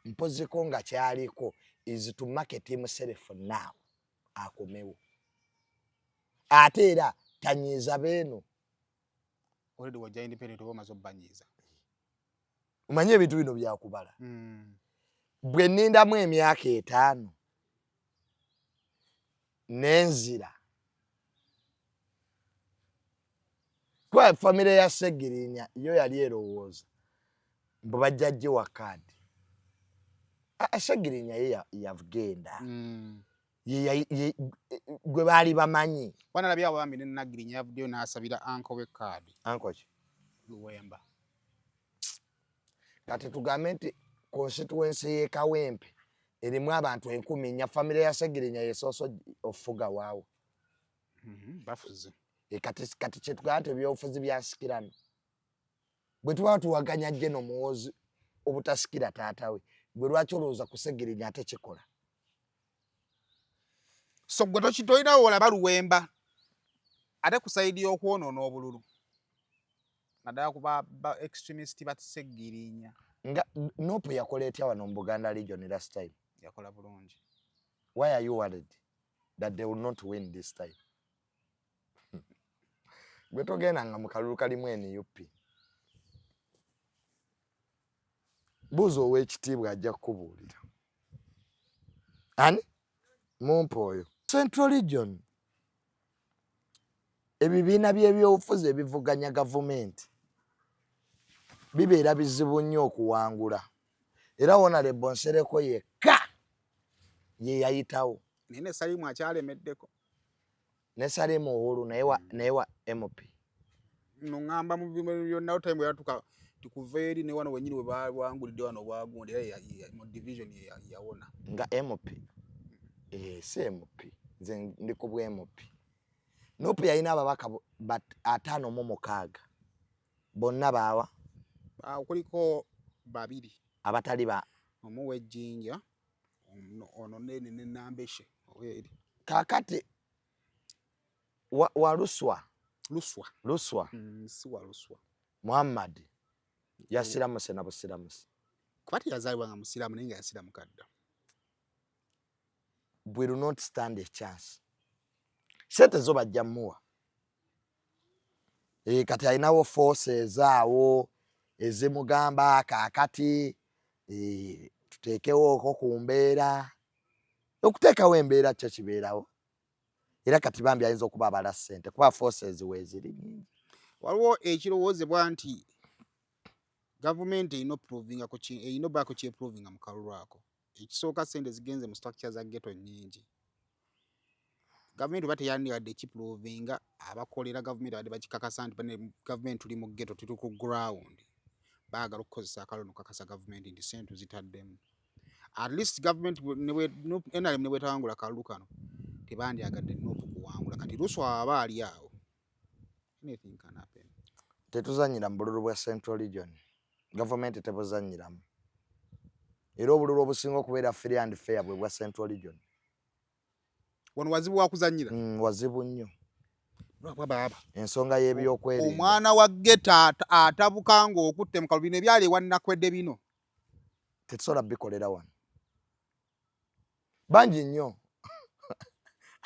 mpozeko nga kyaliko is to market himself now. Akomewo. Ate era tanyiiza beeno. Already wajja independent oba mazo banyiiza. Umanye ebintu bino byakubala. Bwe nnindamu emyaka 5 nenzira kwa family ya Sseggirinya yo yali erowooza mbu bajjajje wa kaadi. Sseggirinya ye yavugenda. Gwe baali bamanyi. Wanalabye abo bambi ne Nagirinya yavuddeyo n'asabira anko we kaadi. Anko ki? Luwemba. Kati tugambe nti constituency ye Kawempe erimu abantu 10,000, family ya Sseggirinya yesoso ofuga waawo. Bafuze. Kati kyetugaa nti ebyobufuzi byasikirano. Bwe tuba tuwaganya Jeno Muhoozi obutasikira taata we, bwe lwaki olowooza ku Sseggirinya ate kikola? So gwe tokitoyinawo olaba Luwemba ate ku sayidi y'okwonoona obululu. Naddala kuba extremist ba Sseggirinya. Nga NUP yakola etya wano mu Buganda region last time? Yakola bulungi. Why are you worried that they will not win this time? Gwe togenda nga mu kalulu kalimu NUP. Buuza ow'ekitiibwa ajja kukubuulira. Ani? Mumpa oyo. Central Region. Ebibiina by'ebyobufuzi ebivuganya gavumenti bibeera bizibu nnyo okuwangula. Era Honorable Nsereko yekka ye yayitawo. Nene Salimu akyalemeddeko. Ne Salimu Uhuru naye wa MP. Nongamba mu byonna time yatuka tukuva eri ne wano wenyini we bawangulidde wano bwagundi era mu division yawona. Nga MP. Si MP. Nze ndi ku bwa MP. NUP yalina ababaka 56. Bonna baawa. Kuliko 2 abatali ba omu w'Ejjinja ono ne Nambeshe oweri. Kakati wa Luswa. Si wa Luswa. Muhammad yasiramuse na busiramuse. Kwati yazaalibwa nga musiraamu naye nga yasiramukadda. Will not stand a chance. Sente zo bajja muwa. Kati alinawo forces awo ezimugamba kakati tuteekewo ko ku mbeera. Okuteekawo embeera kyo kibeerawo. Era kati bambi ayinza okuba abala ssente kuba forces weeziri nnyingi. Waliwo ekirowoozebwa nti gavumenti erina baako kyeprovinga mu kalulu ako. Ekisooka ssente zigenze mu structure za ghetto nnyingi. Government bateyandikadde kiprovinga abakolera government badde bakikakasa nti government tuli mu ghetto tuli ku ground baagala okukozesa akalono kakasa government nti sente zitaddemu. At least government NRM ne bwetawangula kalulu kano tebandyagadde Nuupu kuwangula kati Luswa aba ali awo. Anything can happen. Tetuzanyira mu bululu bwa Central Region. Government tebuzanyiramu. Era obululu obusinga okubeera free and fair bwe bwa Central Region. Wano wazibu wa kuzanyira? Wazibu nnyo. Baba. Ensonga y'ebyokwerinda. Omwana wa geta atabuka ng'okutte mu kalubine byali wannakwedde bino. Tetusobola bikolera wano. Bangi nnyo.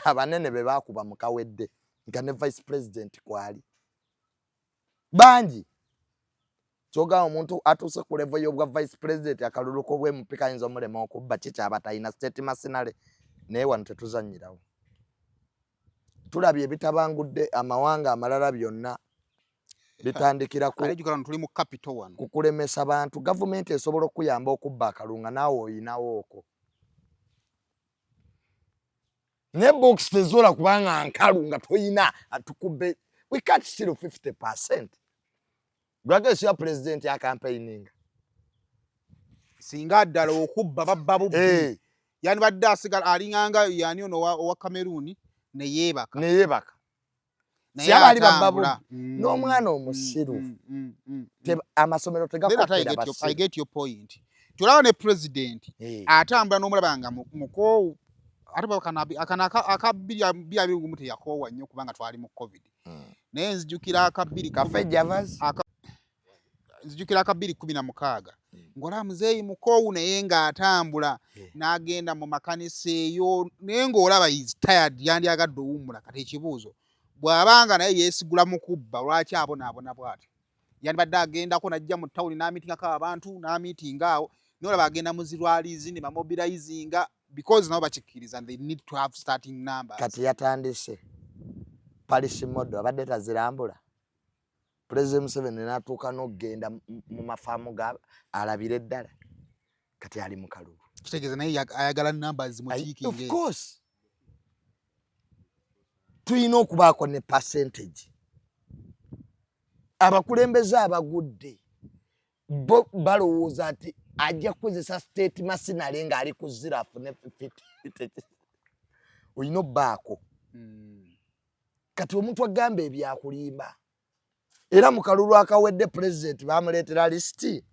Abanene be baakuba mu kawedde nga ne vice president kwali. Bangi. Kyoga omuntu atuuse ku level y'obwa vice president akalulu k'obwe mupika ayinza omulema okubba kikyaba talina state masinale. Naye wano tetuzanyirawo. Tulabye ebitabangudde amawanga amalala byonna bitandikira tuli mu capital wano kukulemesa bantu. Government esobola okuyamba okubba akalunga naawe oyinawo okwo. Ne box tezola kubanga nkalunga toyina atukubbe. We can't steal 50%. Gwagesi ya president ya campaigning. Singa ddala okubba babba bubbi. Yani badde asigala alinganga yani ono wa Cameroon ne yeebaka. Si abali babbabu n'omwana omusiru. Amasomero tegakoppera basi. I get your point. Tulawo ne president atambula n'omulabanga muko ate akabiri abiri yakoowa nnyo kubanga twali mu COVID. Naye nzijukira akabiri kafe javas. Nzijukira akabiri 16. Ngola muzeeyi mukoowu naye ng'atambula n'agenda mu makanisa eyo naye ng'olaba is tired yandyagadde owummula kati ekibuuzo bw'abanga naye yeesigula mu kubba lwaki abonaabona bw'ati yandibadde agendako n'ajja mu tawuni n'amiitingako abantu n'amiitinga awo naye olaba agenda mu zirwalizi ne bamobilizinga because nabo bakikkiriza they need to have starting numbers. Kati yatandise Paris model abadde tazirambula. President Museveni n'atuuka n'okgenda mu mafaamu ga alabire ddala. Kati ali mu kalulu. Kitegeeza naye ayagala numbers mu kiikinge. Of course. Tuyina okubaako ne percentage. Abakulembeze abagudde bo balowooza nti ajja kukozesa state masinale ng'ali ku zirafu ne 50. Oyina obbaako. Kati omuntu agamba ebyakulimba. Era mu kalulu akawedde president bamuleetera listi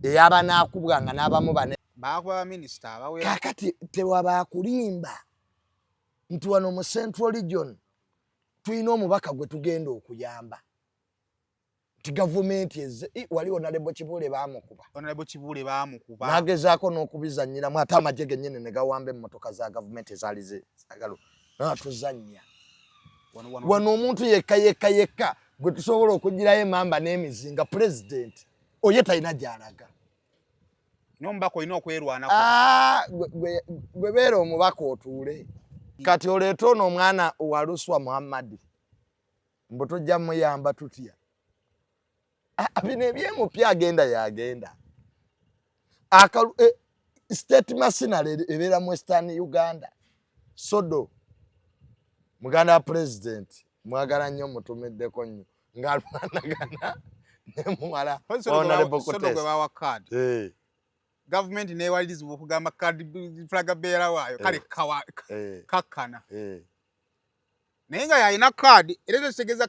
eyaba naakubwanga n'abamu bane baakuba minisita abawe. Kakati tewaba kulimba nti wano mu Central Region tuyina omubaka gwe tugenda okuyamba nti gavumenti wali Honorable Kibuule baamukuba. N'agezaako n'okubizanyiramu ate amagye gennyini ne gawamba emmotoka za gavumenti ezaali zaagalo tuzannya wano omuntu yekka gwe tusobola okugirayo emamba n'emizinga president oye talina gy'alaga. N'omubaka olina okwerwanako. Gwe beera omubaka otuule. Kati oleeta ono omwana wa Luswa Muhammad mbu tujja muyamba tutya. Bino ebyemupya agenda yagenda. State masinale ebeera mu Western Uganda. Sodo muganda wa president mwagala nnyo mutumiddeko nnyo ng'alwanagana ne muwala Honorable Sodo gwe bawa card. Government neewalirizibwa okugamba card flaga beera waayo kale kakkana. Naye nga yalina card era tegeeza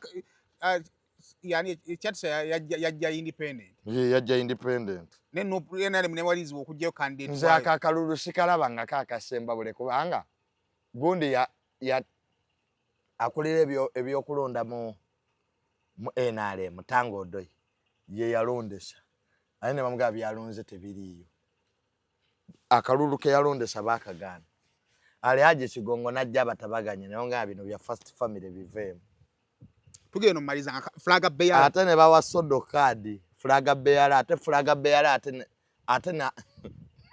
yani ekyatisa yajja independent. Yajja independent. Ne NRM neewalirizibwa okugyayo candidate. Nze akakalulu sikalaba nga kaakasemba bule kubanga gundi akulira ebyokulonda mu NRM Tango Odoi ye yalondesa aye ne bamugaba byalonze tebiriiyo. Akalulu ke yalondesa baakagaana. Ali Haji Kigongo najja batabaganye naye nga bino bya first family biveemu. Tugenda omaliza flaga bearer ate ne bawa Sodo card flaga bearer ate na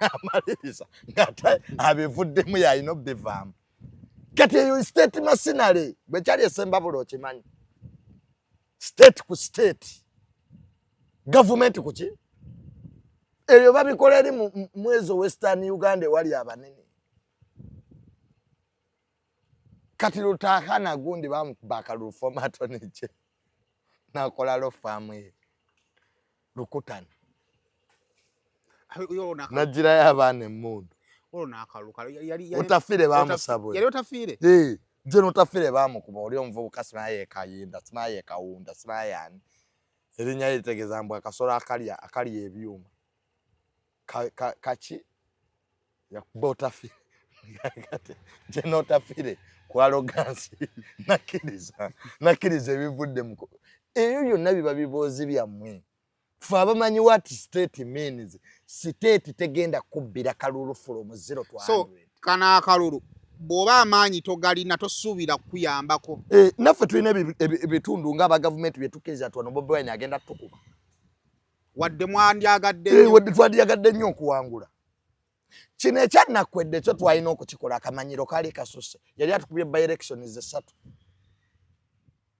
amaliriza ngate abivuddemu yalina obbivaamu. Kati eyo state masinale bwe kyali esemba bulo okimanyi. State ku state. Government kuki? Eyo babikola eri mu ezo Western Uganda wali abanene. kati lutakana gundi bamukuba akalulu formato nije nakola lo famwe lukutana najira y'abaana emmundu utafire bamusabwe yali otafire je notafire bamukuba oli omuvubuka simaye kayinda simaye kawunda simayani erinya litegeza mbwa akasolo akali ebyuma kachi yakuba otafire je notafire ku arrogance nakiriza ebivudde muko eyo yonna biba biboozi byammwe fa abamanyi what state means state tegenda kubbira kalulu from 0 to 100 so kana akalulu bwoba amaanyi togalina tosuubira kuyambako naffe tulina ebitundu ng'aba gavumenti byetukiriza twano Bobi Wine agenda tukuba wadde mwandyagadde wadde twandyagadde nnyo okuwangula kino ekyanakwedde kyo twalina okukikola akamanyiro kaali kasuse yali atukubye by elections esatu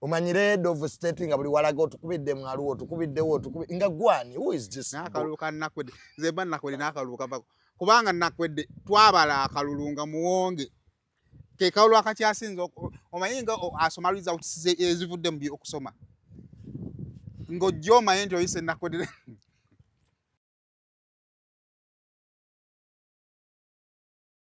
omanyire head of state nga buli walaga otukubidde mwaluwo otukubiddewo nga gwani who is this n'akalulu kannakwedde nze mba nakwedde n'akalulu kabako kubanga nakwedde twabala akalulu nga muwonge ke kalulu akakyasinza omanyi nga asoma results ezivudde mu okusoma ng'ojja omanyi nti oyise nakwedde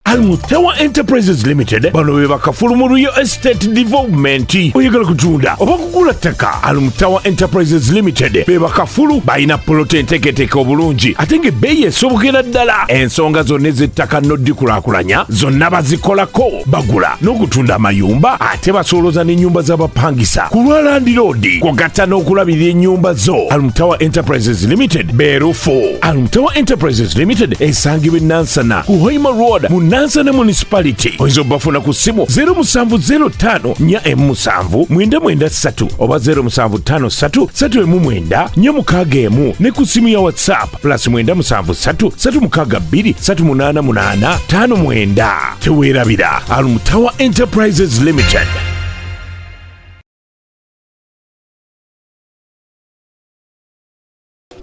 Almutawa Enterprises Limited bano be bakafulumuluyo estate development oyagala kutunda oba kugula ttaka Almutawa Enterprises Limited be bakafulu balina plot enteeketeke obulungi ate ng'ebbeeyi esobokera ddala ensonga zonna ez'ettaka n'oddikulakulanya zonna bazikolako bagula n'okutunda amayumba ate basooloza n'ennyumba z'abapangisa ku lwa Land Road kwagatta n'okulabirira ennyumba zo Almutawa Enterprises Limited beerufu Almutawa Enterprises Limited esangibwa e Nansana ku Hoima Road mu Nansana Municipality oyinza obafuna ku ssimu 0705479993 oba 0753399461 ne ku ssimu ya WhatsApp +973623889 teweerabira Almutawa Enterprises Limited.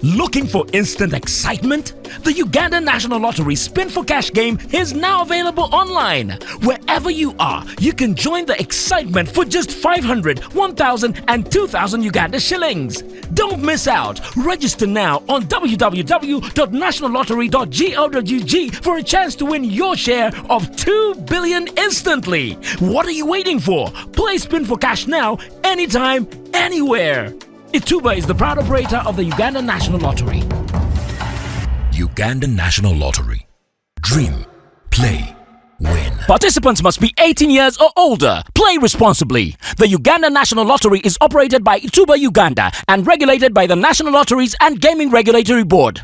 Looking for instant excitement? The Uganda National Lottery Spin for Cash game is now available online. Wherever you are, you can join the excitement for just 500, 1,000 and 2,000 Uganda shillings. Don't miss out. Register now on www.nationallottery.go.ug for a chance to win your share of 2 billion instantly. What are you waiting for? Play Spin for Cash now, anytime, anywhere. Ituba is the proud operator of the Uganda National Lottery. Uganda National Lottery. Dream, play, win. Participants must be 18 years or older. Play responsibly. The Uganda National Lottery is operated by Ituba Uganda and regulated by the National Lotteries and Gaming Regulatory Board.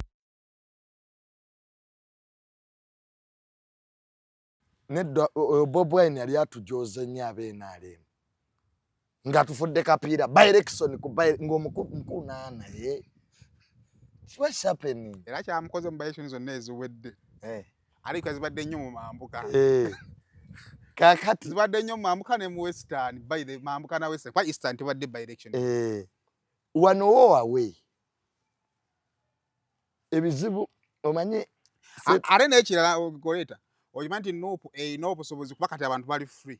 Bobi Wine yali atujoze nnyo ab'NRM nga tufudde kapiira by election ku ng'omukulu naye what's happening era kyamukoze mu bayishoni zonna eziwedde aliko zibadde nnyo mu mambuka kakati zibadde nnyo mu mambuka ne mu western by the mambuka na western kwa eastern tibadde by election wano wo awe ebizibu omanyi are n'ekirala ogoleta oyimanyi nti nopu eyina obusobozi kuba kati abantu bali free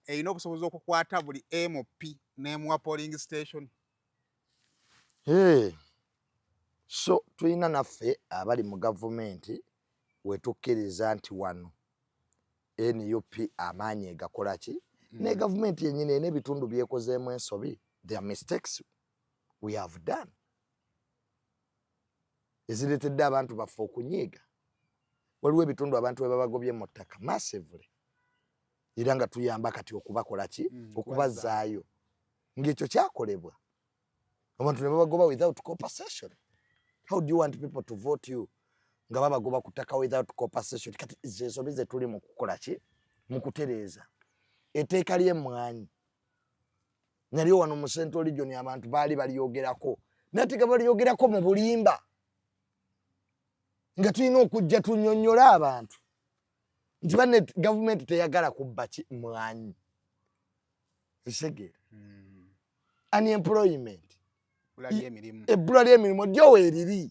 eyina obusobozi okukwata buli MP n'emuwa polling station. So tulina naffe abali mu gavumenti wetukkiriza nti wano NUP amaanyi egakola ki ne gavumenti yennyini erina ebitundu byekozeemu ensobi. There are mistakes we have done ezireetedde abantu baffe okunyiiga. Waliwo ebitundu abantu bwe babagobye mu ttaka massively era nga tuyamba kati okubakola ki okubazaayo ng'ekyo kyakolebwa abantu ne babagoba without compensation. How do you want people to vote you nga babagoba ku ttaka without compensation? Kati ensobi ze tuli mu kukola ki mu kutereeza etteeka ly'emmwanyi nalyo wano mu Central Region abantu baali balyogerako nate nga balyogerako mu bulimba nga tulina okujja tunnyonnyola abantu nti banne gavumenti teyagala kubba ki mmwanyi esegere unemployment ebbula ly'emirimu ddyo weeriri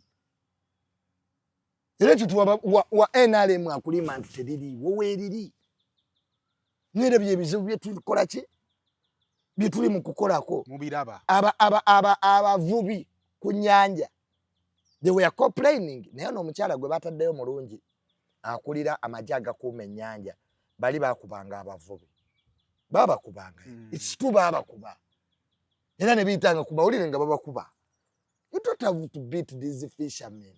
era ekyo wa NRM akulima nti teriri wo weeriri Mwirebye ebizibu bye tulikola ki bye tuli mu kukolako mubiraba abavubi ku nnyanja they were complaining naye n'omukyala gwe bataddeyo mulungi akulira amagye agakuuma ennyanja bali bakubanga abavubi babakubanga it's true babakuba era ne biyitanga ku mawulire nga babakuba you don't have to beat these fishermen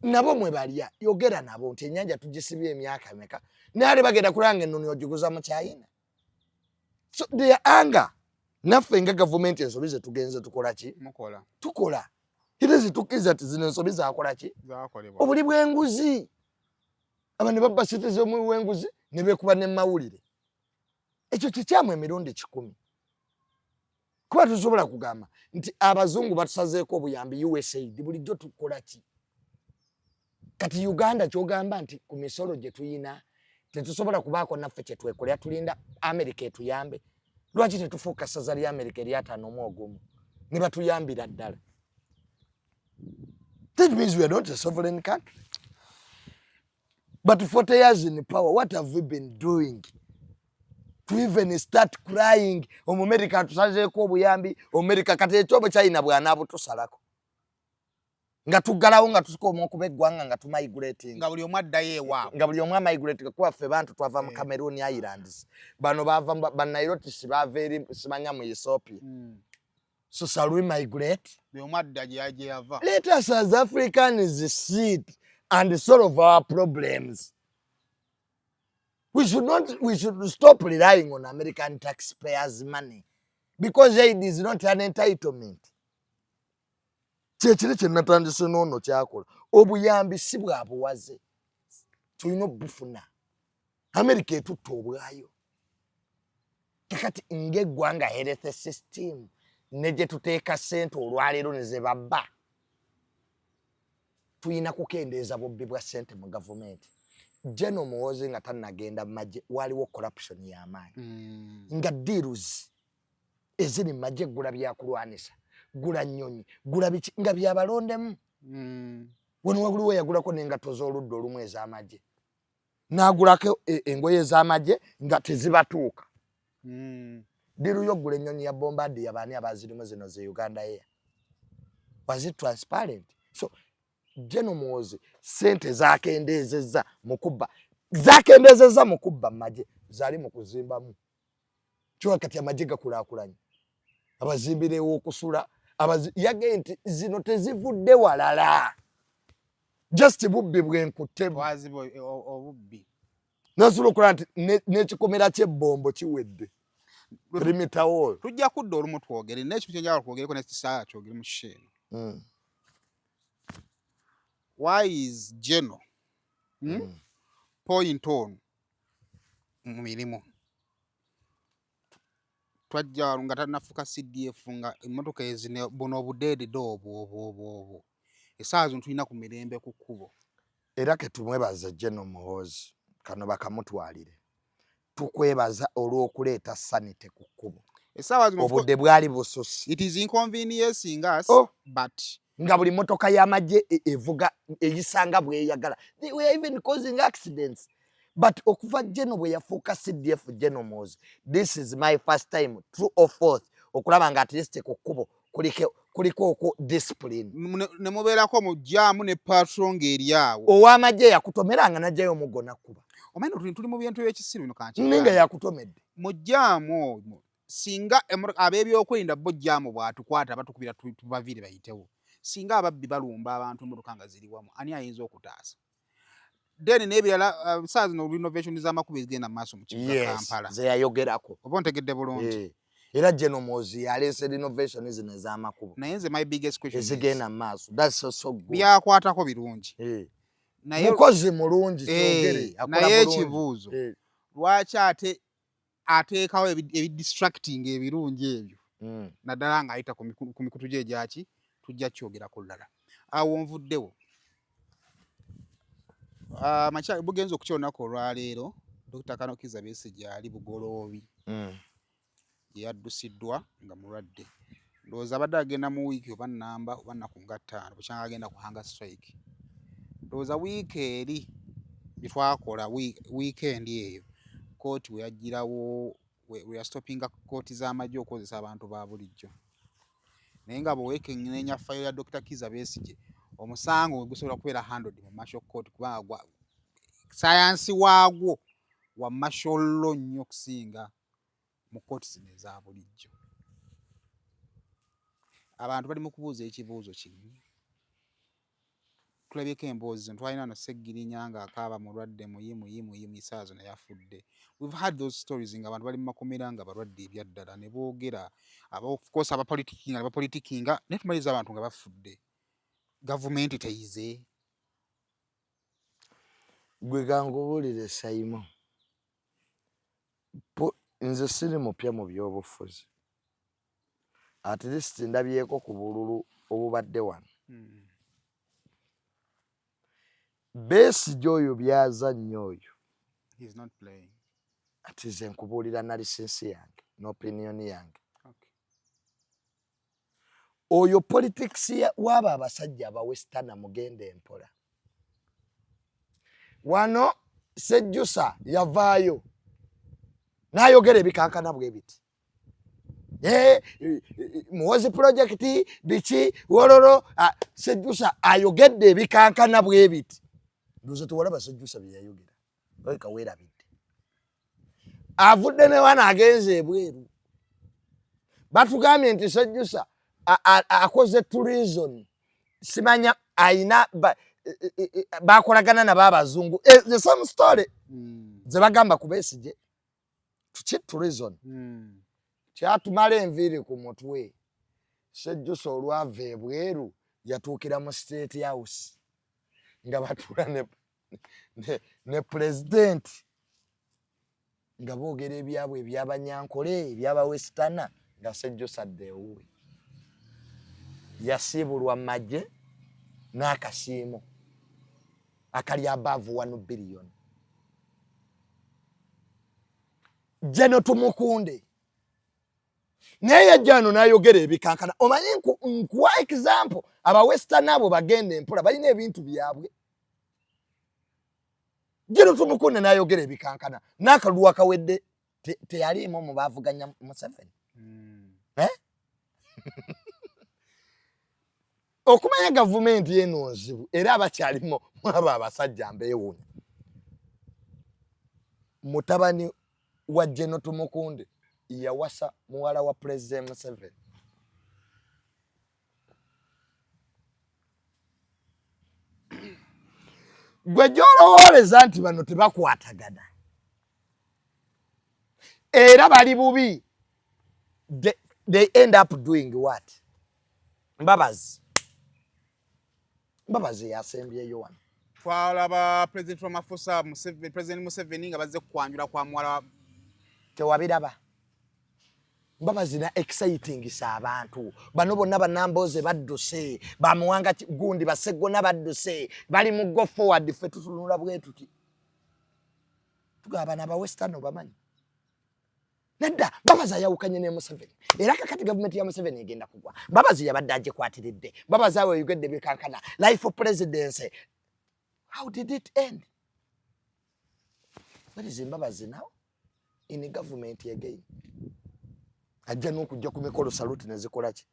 nabo mwe balya yogera nabo nti ennyanja tugisibye emyaka meka naye bagenda kulanga ennoni ogiguza mu China. So their anger naffe nga gavumenti ensobi ze tugenze tukola ki tukola era zitukiza ati zino ensobi zakola ki obuli bw'enguzi abantu babba sitize mu bw'enguzi ne beekuba ne mawulire ekyo kikyamu emirundi 10 kuba tusobola kugamba nti abazungu batusazeeko obuyambi USAID bulijjo tukola ki kati Uganda kyogamba nti ku misolo gye tuyina tetusobola kubaako naffe kye twekolera tulinda America etuyambe lwaki tetufuuka ssaza lya America ery'ataano ne batuyambira ddala. That means we are not a sovereign country. But 40 years in power, what have we been doing to even start crying? America tusazeeko obuyambi, America kati ekyobo China bwana butusalako. Nga tugalawo nga tusikoma okuba eggwanga nga tumigrating. Nga buli omu addayo ewaabwe. Nga buli omu amigrating kuba ffe bantu twava mu Cameroon Islands. Bano bava Bannairobi sibava eri simanya mu Ethiopia. So shall we migrate? Buli omu adda gye yava. Let us as Africans sit and solve our problems. We should stop relying on American taxpayers' money because aid is not an entitlement. Kyekiri kye natandise n'ono kyakola obuyambi si bwa buwaze tulina obufuna America etutta obwayo kakati ng'eggwanga health system ne gye tuteeka ssente olwaleero ne ze babba tulina kukendeeza bubbi bwa ssente mu gavumenti. General Muhoozi nga tannagenda mu magye waliwo corruption y'amaanyi nga deals eziri mu magye gula byakulwanisa gula nnyonyi gula biki nga byabalondemu wano wagulu yagulako n'engatto z'oludda olumu ez'amagye n'agulako engoye ez'amagye nga tezibatuuka diru yogula ennyonyi ya bombadi yabaani abazirimu zino ze Uganda Air was it transparent? So General Muhoozi sente zakendezeza mu kubba magye zali mu kuzimbamu kyo kati amagye gakulaakulanye abazimbirewo okusula yagenti zino tezivudde walala just bubbi bwenkutte obubbi nasula okulaba nti n'ekikomera ky'ebbombo kiwedde perimeter wall tujja kudda olumu twogere n'ekintu kyenjagala twogereko n'ekisaa kyogere mu kisheeno. Why is General point on mu mirimu twajja nga tannafuka CDF nga emmotoka ezine buno obudeede obwo esaawa zino tulina ku mirembe ku kkubo era ke tumwebaza General Muhoozi kano bakamutwalire tukwebaza olw'okuleeta sanite ku kkubo esaawa zino obudde bwali bususi it is inconveniencing us but nga buli motoka y'amagye evuga eyisanga bweyagala they were even causing accidents. But okuva General bwe yafuuka CDF General Muhoozi, this is my first time true or false okulaba nga at least ku kkubo kuliko discipline ne mubeerako mu jjaamu ne patrol ng'eri awo ow'amagye yakutomeranga n'ajjayo omuggo nakkuba omanyi tuli mu bintu by'ekisiru bino kanki ninga yakutomedde mu jjaamu omwo singa ab'ebyokwerinda bo jjaamu bw'atukwata batukubira tubaviire bayitewo singa ababbi balumba abantu emmotoka nga ziri wamu ani ayinza okutaasa then n'ebirala saa zino renovation z'amakubo ezigenda mu maaso mu kibuga Kampala zeyayogerako oba ontegedde bulungi era General Muhoozi yaleese renovation zino ez'amakubo naye nze my biggest question ezigenda mu maaso that's so good byakwatako birungi naye mukozi mulungi kyogere naye ekibuuzo lwaki ate ateekawo ebidistracting ebirungi ebyo naddala ng'ayita ku mikutu gye egyaki tujja kyogerako ddala awo nvuddewo bugenza okukyonako olwaleero Dr. Kanokiza Besigye ali bugoloobi gye yaddusiddwa nga mulwadde ndowooza abadde agenda mu wiiki oba nnamba oba nnaku nga 5 bukyanga agenda ku hunger strike ndowooza wiiki eri bye twakola wiikendi eyo court we yagirawo we are stopping court z'amagye okukozesa abantu ba bulijjo naye nga bwewekenneenya fayiro ya Dr. Kiza Besigye omusango gusobola kubeera handled mu martial court kubanga sayansi waagwo wa martial law nnyo okusinga mu kooti zino eza bulijjo. Abantu bali mu kubuuza ekibuuzo kimu. Tulabyeko emboozi zino twalina no Seggirinya nga akaaba mulwadde muyimu isaazo naye afudde. We've had those stories nga abantu bali mu makomera nga balwadde ebyaddala ne boogera of course abapolitikinga ne tumaliriza abantu nga bafudde. Gavumenti teyize. Gwe gangubuulire Simon. Nze siri mupya mu by'obufuzi. At least ndabyeko ku bululu obubadde wano. Besigye oyo byazannyo oyo. He is not playing. Ati nze nkubuulira na lisensi yange n'opinion yange. Okay. Oyo politics waba abasajja abawestana mugende empola. Wano Sejjusa yavaayo n'ayogera ebikankana bwe biti. Muwozi project biki wololo Sejjusa ayogedde ebikankana bwe biti. Nduze tuwalaba Sejjusa bye yayogera. Oyika weerabidde. Avudde ne wana agenze ebweru. Batugambye nti Sejjusa akoze tourism. Simanya aina bakolagana na babazungu. The same story. Ze bagamba ku Besigye. Tuki tourism. Kyatumala enviiri ku mutwe. Sejjusa olwava ebweru yatuukira mu State House. Nga batula ne president. Nga boogera ebyabwe ebyabanyankole ebyabawestana nga Sejjusa ddewuwe. Yasiibulwa majje n'akasiimo akali above 1 billion. Jeno tumukunde. Naye jano n'ayogera ebikankana. Omanyi nkuwa example abawestana abo bagenda empola balina ebintu byabwe. Jeno tumukunde n'ayogera ebikankana. N'akalulu akawedde teyalimu mu baavuganya Museveni. Okumanya gavumenti eno nzibu era abakyalimu abo abasajja mbeewuunya. Mutabani wa Jeno Tumukunde yawasa muwala wa President Museveni. Gwe gy'olowooleza nti bano tebakwatagana era bali bubi. They end up doing what? Mbabazi yasembyeyo wano. Twalaba President Ramaphosa President Museveni nga bazze kwanjula kwa mwala tewabiraba. Mbabazi na exciting sa abantu. Bano bonna banamboze badduse, bamuwanga gundi basegona badduse, bali mu go forward ffe tutunula bwe tuti. Tugaba na bawestano bamanyi. Nedda Mbabazi yawukanye ne Museveni. Era kakati government ya Museveni egenda kugwa. Mbabazi yabadde agikwatiridde. Mbabazi awe yugedde bikankana. Life of presidency. How did it end? What is Mbabazi now? In the government again. Ajja n'okujja ku mikolo salute nezikola ki?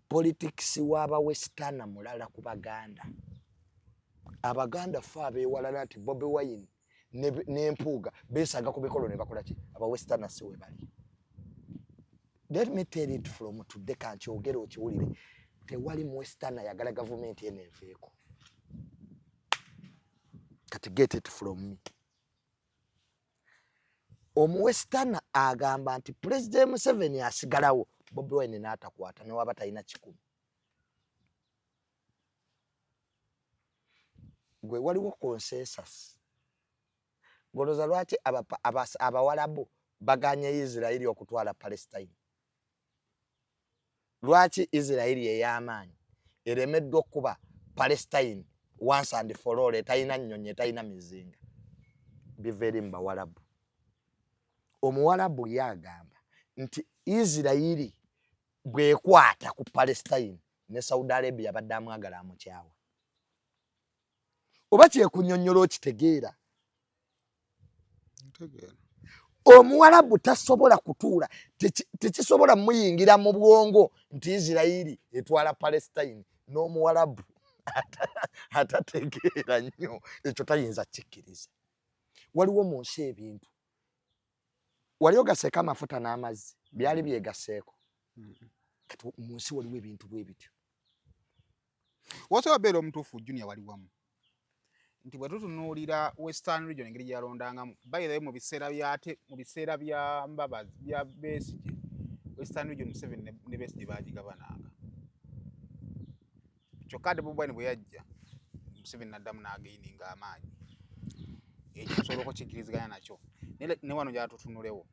Politics waba westana mulala ku Baganda. Abaganda ffe abeewalana nti Bobi Wine n'empuuga beesaga ku mikolo ne bakola ki? Aba westana si we bali. Let me tell it from today kankyogere okiwulire. Tewali mu westana yagala government eno enveeko. Kati get it from me. Omuwestana agamba nti President Museveni asigalawo Bobi Wine n'atakwata ne waba talina kikumi. Gwe waliwo consensus. Goloza lwaki abawalabu baganye Israeli okutwala Palestine. Lwaki Israeli ey'amaanyi eremeddwa okuba Palestine once and for all etayina nnyonyi etayina mizinga. Biveri mbawalabu. Omuwalabu yagamba nti Israeli bwekwata ku Palestine ne Saudi Arabia badde amwagala amukyawa. Oba kyekunyonnyola okitegeera. Omuwarabu tasobola kutuula tekisobola muyingira mu bwongo nti Isirairi etwala Palestine n'omuwarabu atategeera nnyo ekyo tayinza kikkiriza. Waliwo mu nsi ebintu wali ogaseeko amafuta n'amazzi byali byegaseeko kati mu nsi waliwo ebintu bwe bityo. Wasobola beera omutuufu Junior wali wamu nti bwe tutunuulira Western Region engeri gyalondangamu bayirayo mu biseera bya Mbabazi bya Besigye Western Region Museveni ne Besigye baagigabananga. Kyokka ate Bobi Wine bwe yajja Museveni n'addamu n'againinga amaanyi. Ekyo tusobola okukikkiriziganya nakyo. Ne wano gyatutunulewo.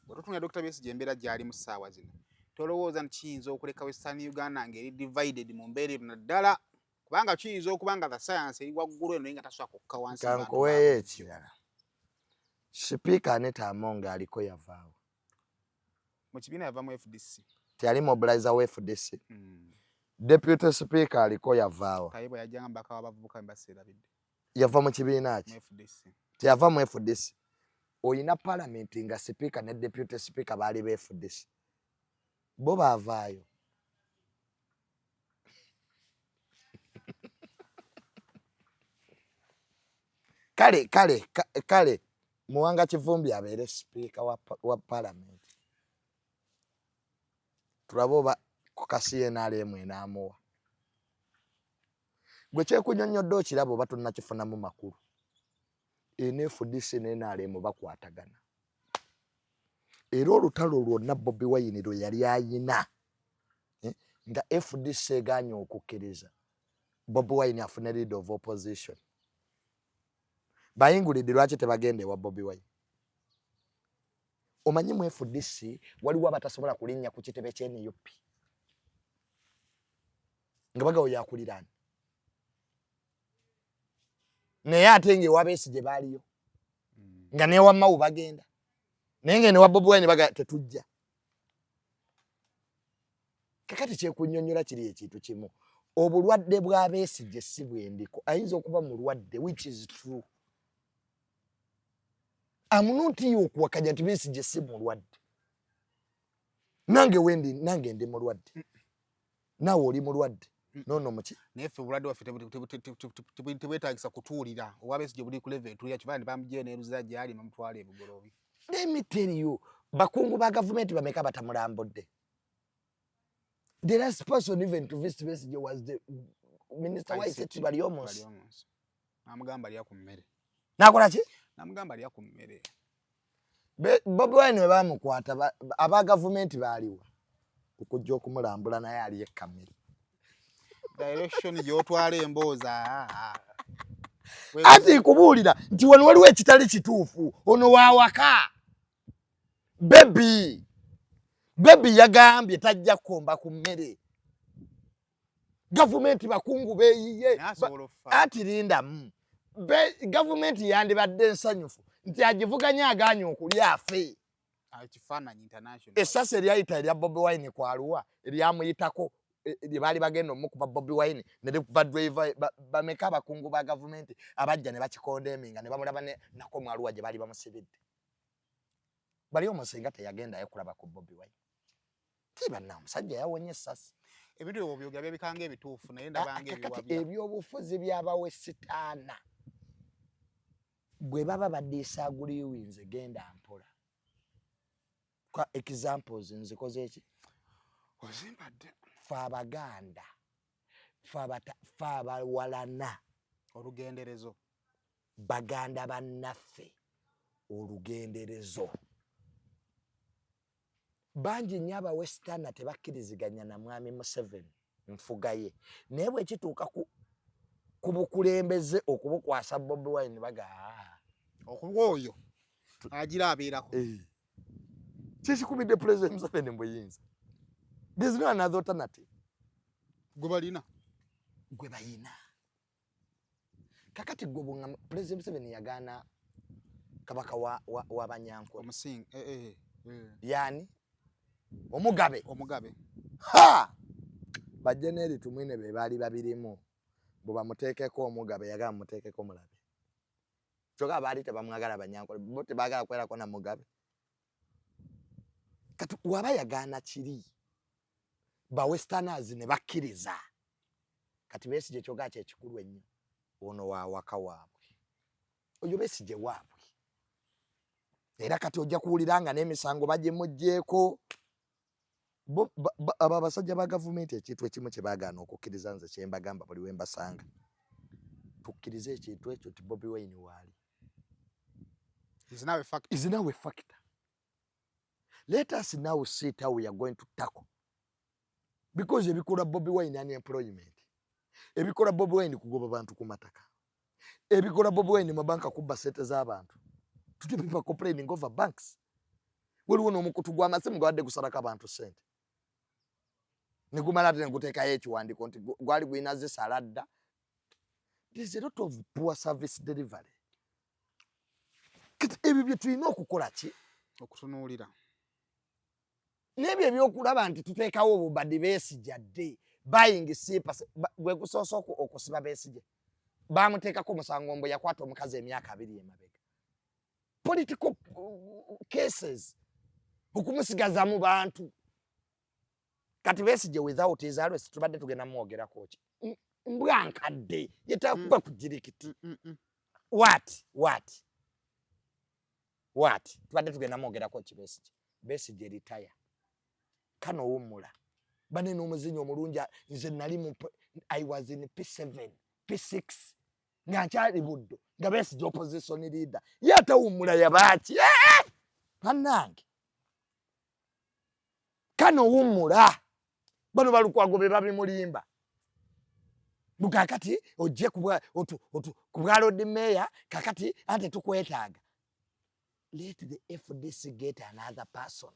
Bwe tutunulira Dr. Besigye embeera gy'ali mu ssaawa zino tolowooza nti kiyinza okuleka Western Uganda ngeri divided mu mbeera eno naddala kubanga kiyinza okuba nga the science eri waggulu eno naye nga tasobola kukka wansi. Kankoweeyo ekirala. Sipiika Aneta Among aliko yavaawo. Mu kibiina yava mu FDC. Teyali mobilizer wa FDC. Deputy Speaker aliko yavaawo. Tayibo yajjanga mbaka w'abavubuka mbaseerabidde. Yava mu kibiina ki? Mu FDC. Teyava mu FDC. Oyina parliament nga Speaker ne Deputy Speaker baali be FDC. Bo baavaayo. Kale Muwanga Kivumbi abeere Speaker wa parliament. Tulaboba ku kasiye n'alemu enaamuwa. Gwe kyekunyonnyodde okirabo oba tonnakifunamu makulu. NFDC n'enaalemu bakwatagana. Era olutalo lwonna Bobi Wine lwe yali ayina nga FDC egaanye okukkiriza Bobi Wine afune leader of opposition. Bayingulidde lwaki tebagenda ewa Bobi Wine. Omanyi mu FDC waliwo abatasobola kulinnya ku kitebe ky'NUP nga bagawo yakuliraani. Naye ate ng'ewa Besigye baaliyo nga n'ewa Mao bagenda naye nga n'ewa Bobi Wine baga tetujja. Kakati kyekunyonnyola kiri ekintu kimu. Obulwadde bwa Besigye si bwendiko. Ayinza okuba mulwadde which is true. Amunuti okuwakanya nti Besigye si mulwadde. Nange ndi mulwadde. Naawe oli mulwadde. Nono muki. Nefe bulwadde waffe tebwetaagisa kutuulira. Owa Besigye buli ku level etuulira kibala ne bamugye n'eruza gy'ali bamutwala ebugolobi. Let me tell you, bakungu ba gavumenti bameka batamulambudde. The last person even to visit Besigye was the Minister wa ICT Bali Omonsi. Namugamba alya ku mmere. Nakola ki? Namugamba alya ku mmere. Bobi Wine bamukwata aba gavumenti baaliwa okujja okumulambula naye ali ekamere. Direction gy'otwala embooza. Ati kubuulira nti wano waliwo ekitali kituufu ono waawaka. Baby yagambye tajja kukomba ku mmere. Gavumenti bakungu beeyiye. Ati lindamu. Gavumenti yandibadde nsanyufu nti agivuganya agaanye okulya afe. Ekifaananyi international. Essasi eryayita erya Bobi Wine kwaluwa eryamuyitako lye baali bagenda omukuba Bobi Wine ne likuba driver bameka abakungu ba gavumenti abajja ne bakikondeminga ne bamulaba nako mwaluwa gye baali bamusibidde. Bali Omusinga teyagendayo kulaba ku Bobi Wine. Tibanna omusajja yawonye essasi. Ebintu ebyo byogera bikanga ebituufu naye ndabanga ebiwabya. Ebyobufuzi by'abawesitaana bwe baba baddisaaguliyinze genda mpola. Kwa examples nzikoze eki? Ozimbadde. Fe Abaganda, fe abawalana olugenderezo. Baganda bannaffe olugenderezo. Bangi nnyo abawesitaana tebakkiriziganya na mwami Museveni nfuga ye. Naye bwe kituuka ku bukulembeze okubukwasa Bobi Wine baga okuba oyo agira abeerako. Kikikubidde President Museveni mbuyinza. There's no another alternative. Gwe balina. Gwe bayina. Kakati gwe President Museveni yagaana kabaka wa Banyankole. Omusinga. Yani Omugabe. Ha! Bajeneri tumwine be baali babirimu. Bwe bamuteekeko Omugabe yagamba muteekeko Mulabe. Kyokka baali tebamwagala Banyankole. Bo tebaagala kwerako na Mugabe. kati waba yagaana kiri ba westerners ne bakkiriza kati Besigye kyoga kye kikulu ennyo ono wa waka waabwe oyo Besigye waabwe era kati ojja kuwuliranga n'emisango bagimugjeeko abo abasajja ba gavumenti ekintu ekimu kye baagaana okukkiriza nze kye mbagamba buli we mbasanga tukkirize ekintu ekyo ti Bobi Wine waali is now a factor. Let us now see how we are going to tackle. Because ebikola Bobi Wine unemployment. Ebikola Bobi Wine kugoba bantu ku mataka. Ebikola Bobi Wine mabanka kubba sente z'abantu. Tuti people complaining over banks. Waliwo n'omukutu gw'amasimu gwadde gusalako abantu sente. Nigumala ate nguteekayo ekiwandiiko nti gwali gwina zisaladda. There's a lot of poor service delivery. Ebyo bye tulina okukola ki? Okutunuulira. N'ebyo ebyokulaba nti tuteekawo obubadde Besigye adde buying sipa gwe kusoosa okusiba Besigye baamuteekako omusango mbu yakwata omukazi emyaka 2 emabega. Political cases okumusigaza mu bantu kati Besigye without his arrest tubadde tugenda mwogerako ki mbwankadde yetakuba kujirikiti what tubadde tugenda mwogerako ki Besigye retire kano wumula bane n'omuzinyo omulungi nze nali I was in P7 P6 nga nkyali buddo nga Besigye opposition leader yata wumula yabaaki bannange kano wumula bano balukwago be babimulimba mukakati ojje kubwa road mayor kakati ante tukwetaaga. Let the FDC get another person.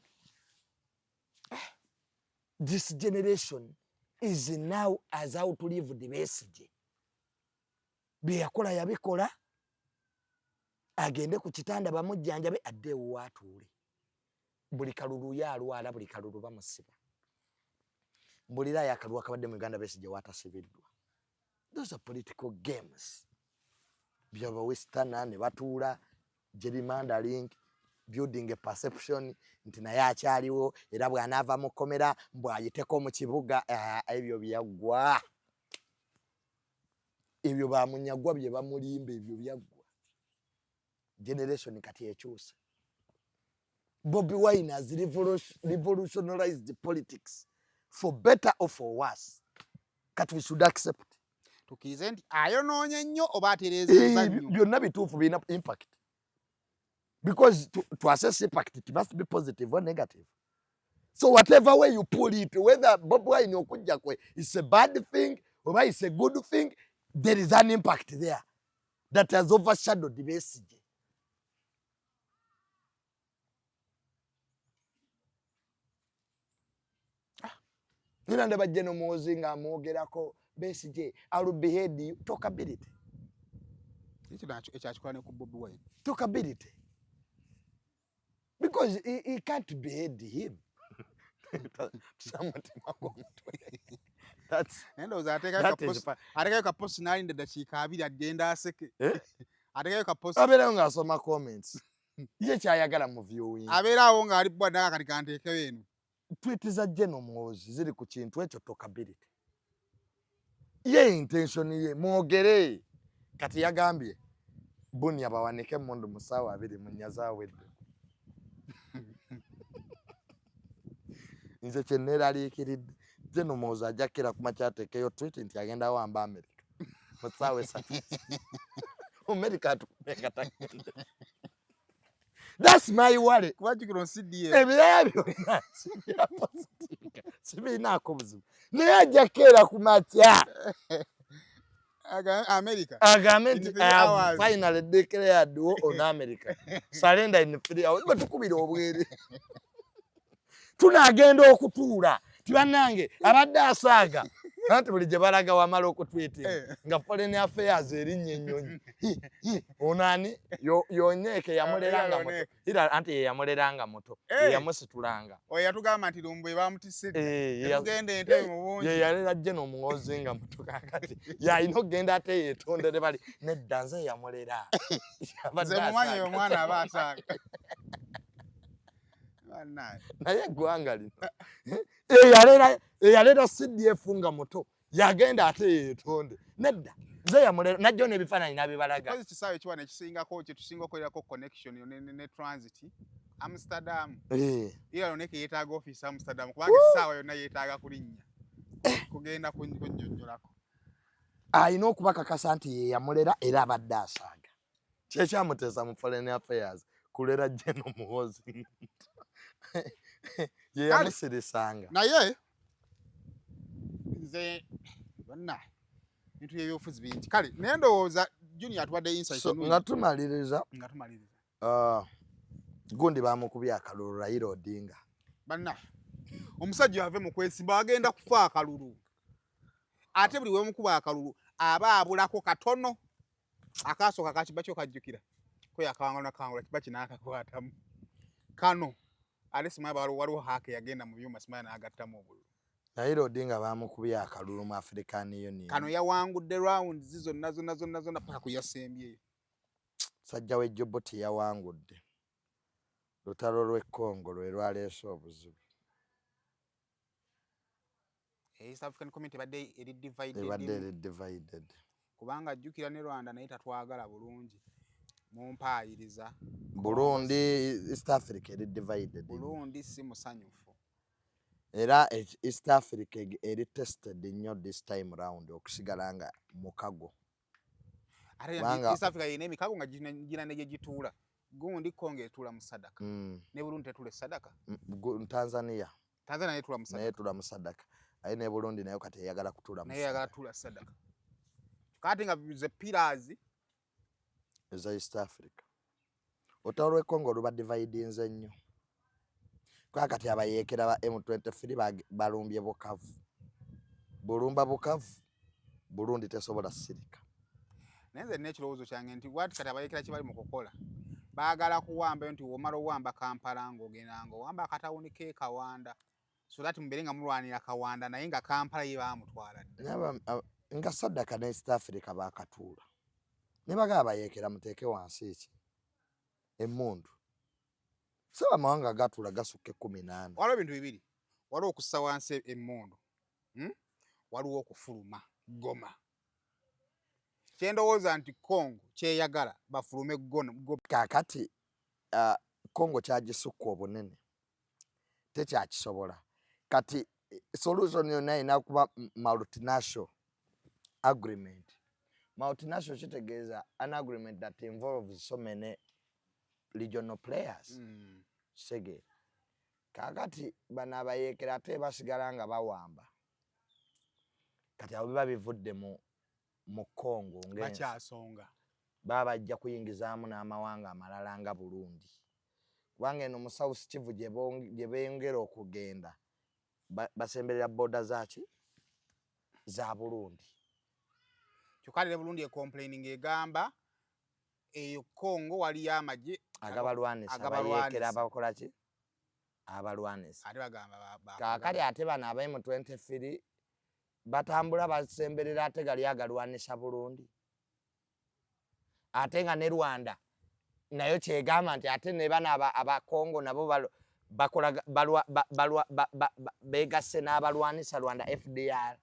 This generation is now as how to live the Besigye. Byakola yabikola agende ku kitanda bamujjanjabe adde waatule. Buli kalulu yalwala buli kalulu bamusiba. Mbulira yakalwa kabadde mu Uganda Besigye watasibiddwa. Those are political games. Byaba western ne batuula gerrymandering, building a perception nti naye akyaliwo era bw'anaava mu kkomera mbw'ayiteko mu kibuga ebyo byaggwa. Ebyo bamunyagwa bye bamulimba ebyo byaggwa. Generation kati ekyuse. Bobi Wine has revolutionized the politics for better or for worse. Kati we should accept. Tukize nti ayonoonye nnyo oba atereezezza nnyo. Byonna bituufu birina impact. Because to assess impact, it must be positive or negative. So whatever way you pull it, whether Bobi Wine okujja kwe is a bad thing or it's a good thing, there is an impact there that has overshadowed the Besigye. Nina ndaba General Muhoozi nga amwogerako Besigye, I will behead you. Talkability. Ekyakikola ne ku Bobi Wine. Talkability. Because he can't behead him. Atekayo ka post n'alinda eddakiika 2 agenda aseke. Atekayo ka post. Abeerawo ng'asoma comments. Ye kyayagala mu viewing. Abeerawo ng'ali bwadde kati kanteekeyo eno. Tweet za General Muhoozi ziri ku kintu ekyo talkability. Ye intention ye mwogere kati yagambye Bunya bawanike mundu musawa 2 mu nyaza wedde. Nze kyenera aliikiridde General Muhoozi ajakira ku makyateekeyo tweet nti agenda wamba America. Musawe sati. America atukupeka takende. That's my worry. What you gonna see there? Ebyo sibina kubuzibu. Naye ajakira ku makya. America. Agament I have finally declared war on America. Surrender in 3 hours. Batukubira obwere. Tunagenda okutuula. Tibannange abadde asaaga. Anti buli gye balaga wamala okutweetinga nga foreign affairs erinnya ennyonyi. Onani yonyeeke yamuleranga muto. Ira anti yamuleranga muto. Yamusitulanga. Oyo yatugamba nti lumbwe bamutisedde. Tugenda ente mu bungi. Ye yalera General Muhoozi nga muto kakati. Yalina okugenda ate yeetondere bali nedda nze yamulera. Nze mumanyi oyo mwana aba asaaga. naye eggwanga lino eyaleeta CDF nga muto yagenda ate yeetonde nedda nze yamulera najjo n'ebifaananyi n'abibalaga kisaawe kiwana ekisingako kye tusinga okukolerako connection ne transit Amsterdam era loneke yeetaaga office Amsterdam kubanga essaawa yonna yeetaaga kulinnya kugenda kunnyonnyolako alina okubakakasa nti ye yamulera era abadde asaaga kyekyamuteesa mu foreign affairs kulera Jeno Muhoozi ye yamusirisanga naye nze bonna bintu by'ebyobufuzi bingi kale naye ndowooza junior atwadde insight nga tumaliriza gundi bamukubya akalulu Raila Odinga banna omusajja ave mu kwesimba agenda kufa akalulu ate buli wemukuba akalulu aba abulako katono akasooka kakiba kyo kajjukira ko yakawangana kangula kiba kinakakwatamu kano ale simaya waliwo hake yagenda mu byuma simaya n'agattamu obululu Raila Odinga bamukubya akalulu mu African Union kano yawangudde round zonna paka kuyasembye sajja we Djibouti yawangudde lutalo lw'e Congo lwe lwaleese obuzibu East African Community badde eri divided kubanga ajjukira ne Rwanda naye tatwagala bulungi mumpaayiriza Burundi East Africa eri divided Burundi si musanyufu era East Africa eri tested nnyo this time round okusigala nga mukago East Africa yine emikago nga gina ne gituula gundi Congo etuula mu sadaka ne Burundi tetule sadaka Tanzania etula mu sadaka naye etula mu sadaka aye ne Burundi nayo kati eyagala kutuula mu sadaka naye yagala tuula sadaka kati nga ze pillars eza East Africa otalo lw'e Congo luba dividings ennyo kwa kati abayeekera ba M23 balumbye Bukavu bulumba Bukavu Burundi tesobola sirika nenze n'ekirowoozo kyange nti wati kati abayeekera kibali mu kukola baagala kuwamba nti womala owamba Kampala ng'ogenda ng'owamba akatawuni ke Kawanda so that mubere nga mulwanira Kawanda naye nga Kampala ye baamutwala nga Sadaka ne East Africa bakatuula ne bagaba bayeekera muteeke wansi eki emmundu saba mawanga gatuula gasukka 18 waliwo ebintu bibiri waliwo okussa wansi emmundu waliwo okufuluma Goma kyendowooza nti Congo kyeyagala bafulume Goma kakati Congo kyagisukka obunene tekyakisobola kati solution yonna ina kuba multinational agreement multinational kitegeeza an agreement that involves so many regional players sege kakati bana abayeekera ate basigala nga bawamba kati abo biba bivudde mu Congo bakyasonga baba bajja kuyingizaamu n'amawanga amalala nga Burundi kubanga eno mu South Kivu gye beeyongera okugenda basemberera boda zaki za Burundi kyokka ne Burundi complaining egamba eyo Congo waliyo amagye agabalwanisa abayeekera abakola ki abalwanisa ate bagamba kakali ate bano aba M23 batambula basemberera ate gali agalwanisa Burundi ate nga ne Rwanda nayo kyegamba nti ate ne bana aba Congo nabo bakola begasse n'abalwanisa Rwanda FDR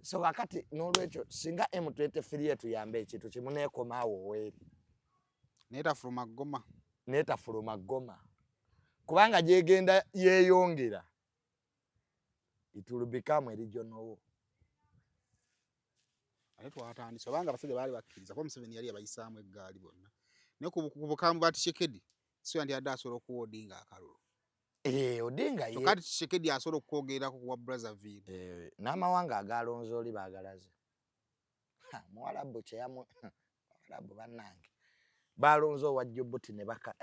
so kakati n'olwekyo singa M23 yetu yambe ekintu kimu neekomaawo weeri neetafuluma Goma kubanga gyegenda yeeyongera it will become a regional war ate twatandise obanga abasajja baali bakkiriza kuba Museveni yali abayisaamu eggaali bonna naye ku bukambwe bwa Tshisekedi siwa nti adde asobola okuwa Odinga akalulu Odinga ye kati Tshisekedi asobola okwogerako kuwa Brazzaville n'amawanga agalonze oli baagalaze Muwarabu kyeyamu Muwarabu bannange balonze owa Djibouti ne baka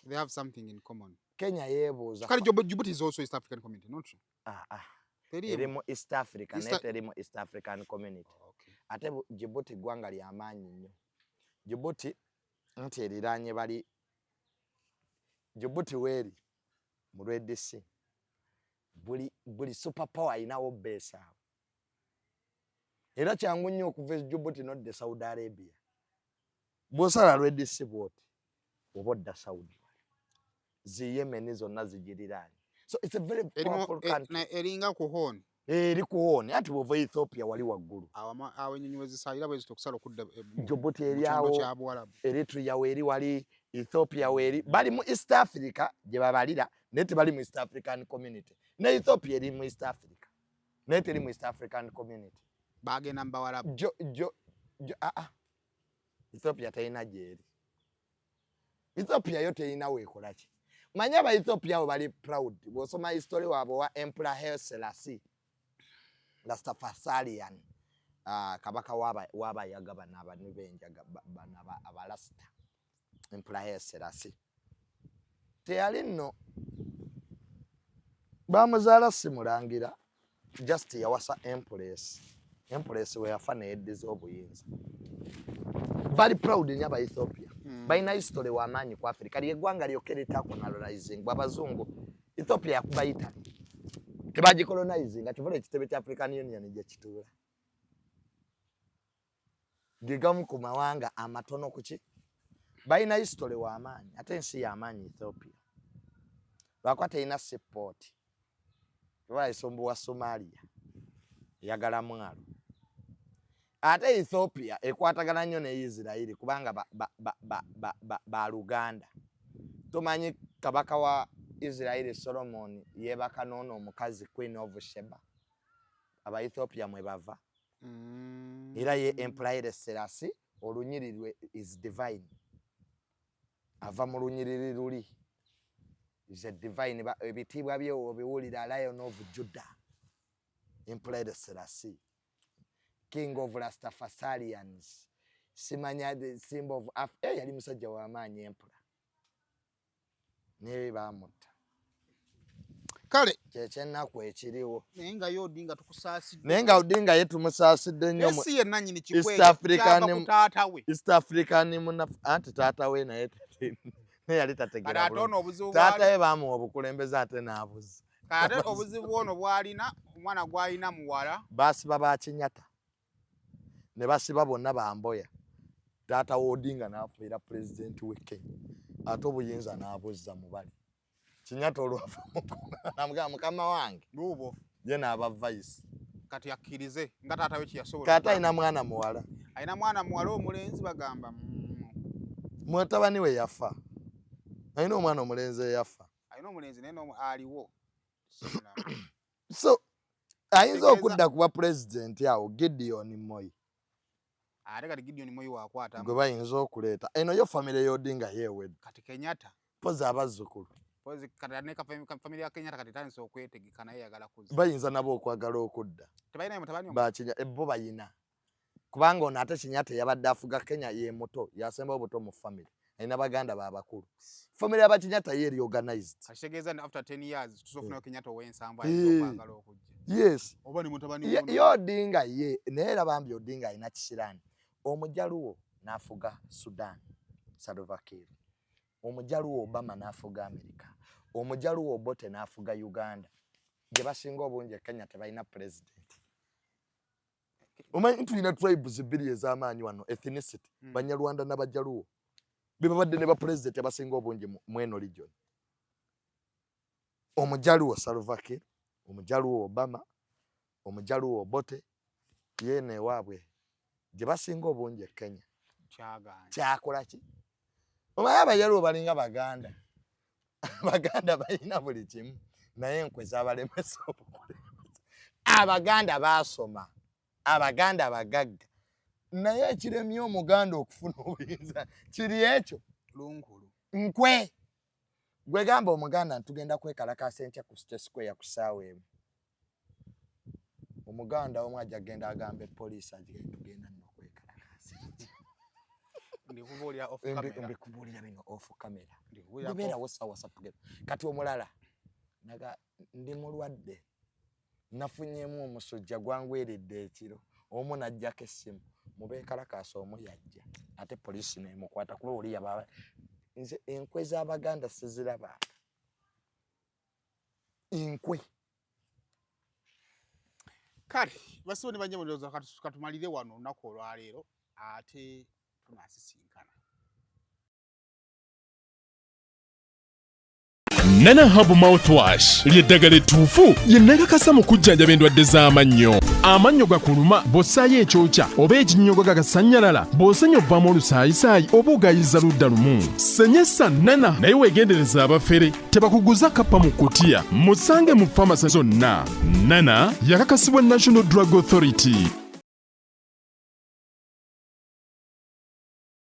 they have something in common Kenya yeebuuza kale Djibouti is also East African community not true erimu East Africa n'erimu East African community ate Djibouti ggwanga ly'amaanyi nnyo Djibouti nti eriraanye bali Djibouti weeri mu Red Sea buli superpower ayinawo base awo era kyangu nnyo okuva Djibouti n'odda Saudi Arabia bw'osala Red Sea bw'oti oba odda Saudi Yemen zonna zigiriraanye. So it's a very powerful country. Eringa kuhoni. Eri kuhoni ati bwova Ethiopia wali waggulu. Awo ennyonyi wezisalira bwe zitokusala okudda Djibouti eri awo, Eritrea weeri wali, Ethiopia weeri. Bali mu East Africa gye babalira naye tebali mu East African Community. Ne Ethiopia eri mu East Africa naye teri mu East African Community. Bagenda mu Bawarabu. Ethiopia terina gyeri. Ethiopia yo terina weekola ki. Manya aba Ethiopia abo bali proud. Bw'osoma history waabwe wa Emperor Haile Selassie Rastafarian, kabaka w'abayaga bano abanu b'enjaga bano abalasita. Emperor Haile Selassie teyali nno bamuzaala simulangira, just yawasa Empress we yafa n'eyeddiza obuyinza. Bali proud nnyo aba Ethiopia. Balina history w'amaanyi ku Africa. Ly'eggwanga lyokka eritacolonizing abazungu. Ethiopia yakuba Italy. Tebagicolonizing kivula ekitebe kya African Union gye kituula. Gegamu ku mawanga amatono kuki. Balina history w'amaanyi ate ensi y'amaanyi Ethiopia. Lwakuba terina support. Tebala esombu wa Somalia yagala mwalo. Ate Ethiopia ekwatagana nnyo ne Israeli kubanga ba Luganda. Tumanyi kabaka wa Israeli Solomon yebaka n'ono omukazi Queen of Sheba. Aba Ethiopia mwe bava. Era ye Emperor Selassie olunyiriri is divine. Ava mu lunyiriri luli. Is a divine. Ebitiibwa bye obiwulira Lion of Judah. Emperor Selassie. King of Rastafarians. Simanya the symbol of Africa. Yali musajja w'amaanyi Emperor. Naye bamutta. Kale kyekyennaku ekiriwo. Naye nga yo Odinga tukusaasidde. Naye nga Odinga ye tumusaasidde nnyo mu ye nannyini kikwega taata we. East African anti taata we naye yali tategera bulungi. Taata we baamuwa obukulembeze ate n'abuza. Ate obuzibu ono bw'alina omwana gw'alina muwala. Baasiba ba Kinyata ne basiba bonna bamboya. Taata wa Odinga n'afuira pulezidenti w'e Kenya. Ate obuyinza n'abuzza mu Bali. Kinyata olwava namugamba mukama wange luubo ye n'aba vice kati akkirize nga taata we kiyasobola. Taata alina mwana muwala. Alina mwana muwala omulenzi bagamba mutabani we yafa. Alina omwana omulenzi eyafa. Alina omulenzi naye aliwo. So ayinza okudda kuba pulezidenti awo Gideon Moi. Ate kati Gideon Moi waakwata gwe bayinza okuleeta. Eno yo famire y'Odinga yeewedde. Kati Kenyatta pozi abazzukulu. Pozi kati ne famire ya Kenyatta kati tandise okwetegeka naye yagala kuzza. Bayinza nabo okwagala okudda. Tebalina mutabani Bakinya ebbo bayina. Kubanga ono ate Kinyata yabadde afuga Kenya ye muto yasemba obuto mu famire. Alina baganda babakulu. Famire y'aba Kinyata ye reorganized. Kitegeeza after 10 years tusofunayo Kenyatta ow'ensambu ayinza okujja. Yes. Oba ni mutabani yo Odinga ye naye era bambi Odinga alina kisirani. Omujaluwo n'afuga Sudan, Salva Kiir. Omujaluwo Obama n'afuga America. Omujaluwo Obote n'afuga Uganda. Gye basinga obungi Kenya tebalina president. Omanyi tulina tribes bbiri ez'amaanyi wano ethnicity. Banyarwanda n'Abajaluwo. Be babadde ne ba president abasinga obungi mu eno region. Omujaluwo Salva Kiir, omujaluwo Obama, omujaluwo Obote, yene ewaabwe gye basinga obungi Kenya. Kyakola ki? Omanyi Abajaluwo balinga Baganda. Baganda balina buli kimu naye enkwe z'abalemesa obukulembeze. Abaganda baasoma. Abaganda bagagga. Naye ekiremye Omuganda okufuna obuyinza kiri ekyo lunkulu. Nkwe. Gwe gamba Omuganda ntugenda kwekalakaasa enkya ku State Square ku ssaawa emu. Omuganda omu ajja genda agambe poliisi tugenda nno kwekalakaasa. Mbikubuulira bino off camera. Ndibeerawo ssaawa tugenda. Kati omulala naga ndi mulwadde. Nafunyeemu omusujja gwangweredde ekiro. Omu n'ajjako essimu. Mubeekalakaasa omu yajja. Ate poliisi n'emukwata kuba oli yaba. Nze enkwe z'Abaganda siziraba. Enkwe. Kale basibo bajja mu ndowooza katumalire wano olunaku olwaleero ate tunaasisinkana. Nana Hub Mouthwash ly'eddagala ettuufu lye neekakasa mu kujjanjaba endwadde z'amannyo. Amannyo gakuluma bw'ossaayo ekyokya oba ekinnyogo gagasannyalala bw'osenya ovaamu olusaayisaayi oba ogayiza ludda lumu. Senyesa Nana naye weegendereza abafere tebakuguza kappa mu kutiya. Musange mu famasi zonna. Nana yakakasibwa National Drug Authority.